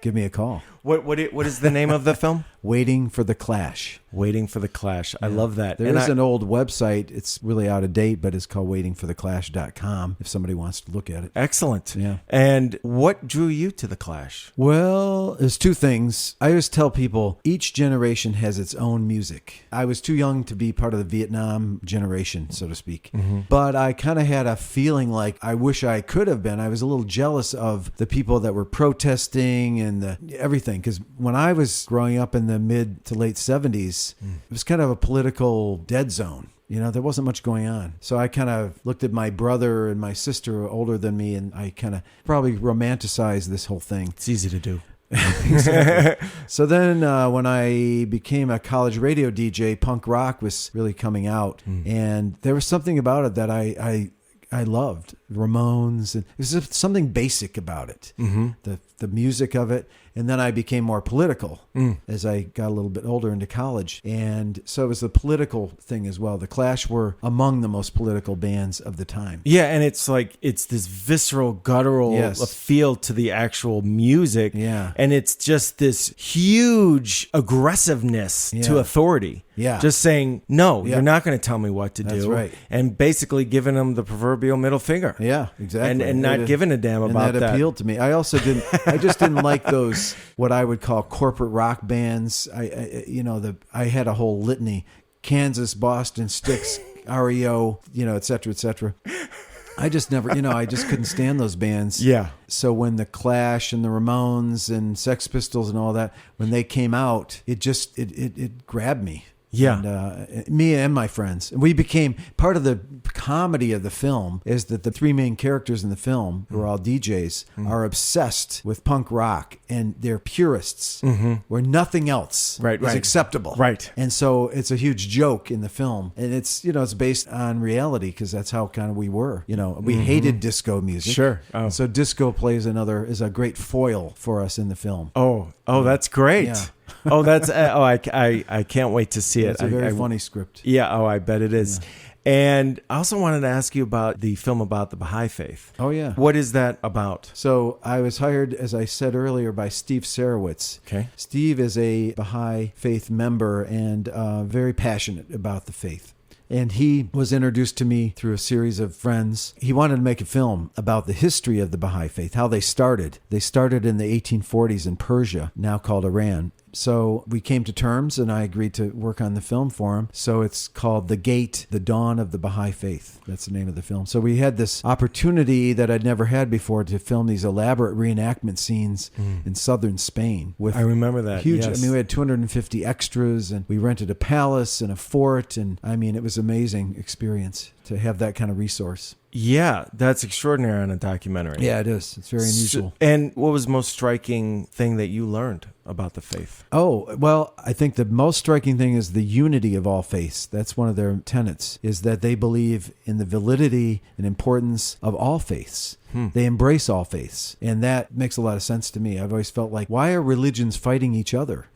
give me a call. What is the name of the film? Waiting for the Clash. Waiting for the Clash. I love that. There is an old website. It's really out of date, but it's called waitingfortheclash.com if somebody wants to look at it. Excellent. Yeah. And what drew you to the Clash? Well, there's 2 things. I always tell people each generation has its own music. I was too young to be part of the Vietnam generation, so to speak. But I kind of had a feeling like I wish I could have been. I was a little jealous of the people that were protesting and everything. Because when I was growing up in the mid to late 70s, it was kind of a political dead zone. There wasn't much going on. So I kind of looked at my brother and my sister older than me, and I kind of probably romanticized this whole thing. It's easy to do. Exactly. So then when I became a college radio DJ, punk rock was really coming out. And there was something about it that I loved. Ramones, and there's just something basic about it. The music of it. And then I became more political as I got a little bit older into college. And so it was the political thing as well. The Clash were among the most political bands of the time. Yeah, and it's this visceral, guttural feel to the actual music. Yeah. And it's just this huge aggressiveness to authority. Yeah. Just saying, no, you're not going to tell me what to do. That's right. And basically giving them the proverbial middle finger. Yeah, exactly. And not giving a damn about that. That appealed to me. I also just didn't like those, what I would call corporate rock bands. I had a whole litany: Kansas, Boston, Styx, REO, et cetera, et cetera. I just never, I just couldn't stand those bands. Yeah. So when the Clash and the Ramones and Sex Pistols and all that, when they came out, it grabbed me. Yeah. And, me and my friends. And we became part of the comedy of the film is that the 3 main characters in the film, who are all DJs, are obsessed with punk rock, and they're purists where nothing else is acceptable. Right. And so it's a huge joke in the film. And it's, it's based on reality, because that's how kind of we were. We hated disco music. Sure. Oh. So disco is a great foil for us in the film. Oh, that's great. Yeah. Oh, that's I can't wait to see it. It's a very funny script. Yeah. Oh, I bet it is. Yeah. And I also wanted to ask you about the film about the Baha'i faith. Oh, yeah. What is that about? So I was hired, as I said earlier, by Steve Sarowitz. Okay. Steve is a Baha'i faith member and very passionate about the faith. And he was introduced to me through a series of friends. He wanted to make a film about the history of the Baha'i faith, how they started. They started in the 1840s in Persia, now called Iran. So we came to terms, and I agreed to work on the film for him. So it's called The Gate, The Dawn of the Baha'i Faith. That's the name of the film. So we had this opportunity that I'd never had before to film these elaborate reenactment scenes in southern Spain. I remember that. Huge. Yes. I mean, we had 250 extras, and we rented a palace and a fort, and I mean, it was an amazing experience to have that kind of resource. Yeah, that's extraordinary on a documentary. Yeah, it is. It's very unusual. And what was the most striking thing that you learned about the faith? Oh, well, I think the most striking thing is the unity of all faiths. That's one of their tenets, is that they believe in the validity and importance of all faiths. They embrace all faiths. And that makes a lot of sense to me. I've always felt like, why are religions fighting each other?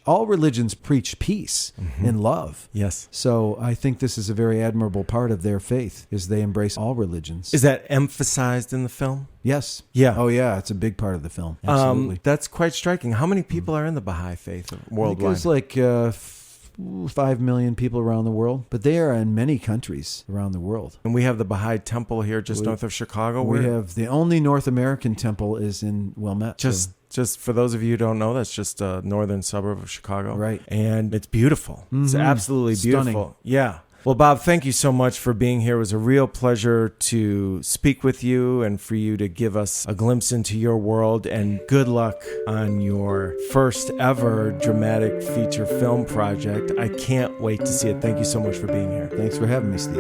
All religions preach peace and love. Yes. So I think this is a very admirable part of their faith, is they embrace all religions. Is that emphasized in the film? Yes. Yeah. Oh, yeah. It's a big part of the film. Absolutely. That's quite striking. How many people are in the Baha'i faith worldwide? I think there's like 5 million people around the world, but they are in many countries around the world. And we have the Baha'i temple here just north of Chicago. We have the only North American temple is in Wilmette. Just for those of you who don't know, that's just a northern suburb of Chicago. Right. And it's beautiful. It's absolutely beautiful. Stunning. Yeah. Well, Bob, thank you so much for being here. It was a real pleasure to speak with you and for you to give us a glimpse into your world. And good luck on your first ever dramatic feature film project. I can't wait to see it. Thank you so much for being here. Thanks for having me, Steve.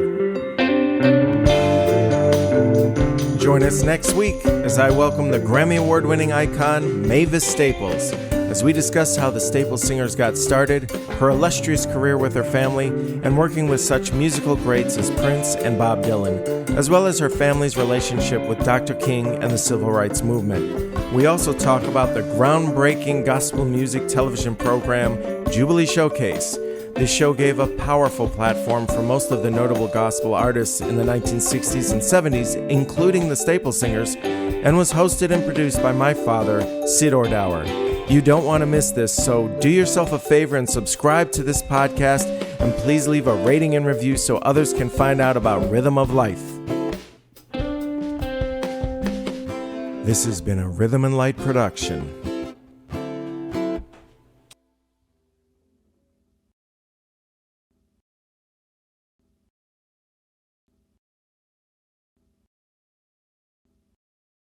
Join us next week as I welcome the Grammy Award-winning icon Mavis Staples as we discuss how the Staples Singers got started, her illustrious career with her family, and working with such musical greats as Prince and Bob Dylan, as well as her family's relationship with Dr. King and the Civil Rights Movement. We also talk about the groundbreaking gospel music television program, Jubilee Showcase. This show gave a powerful platform for most of the notable gospel artists in the 1960s and 70s, including the Staples Singers, and was hosted and produced by my father, Sid Ordower. You don't want to miss this, so do yourself a favor and subscribe to this podcast, and please leave a rating and review so others can find out about Rhythm of Life. This has been a Rhythm and Light production.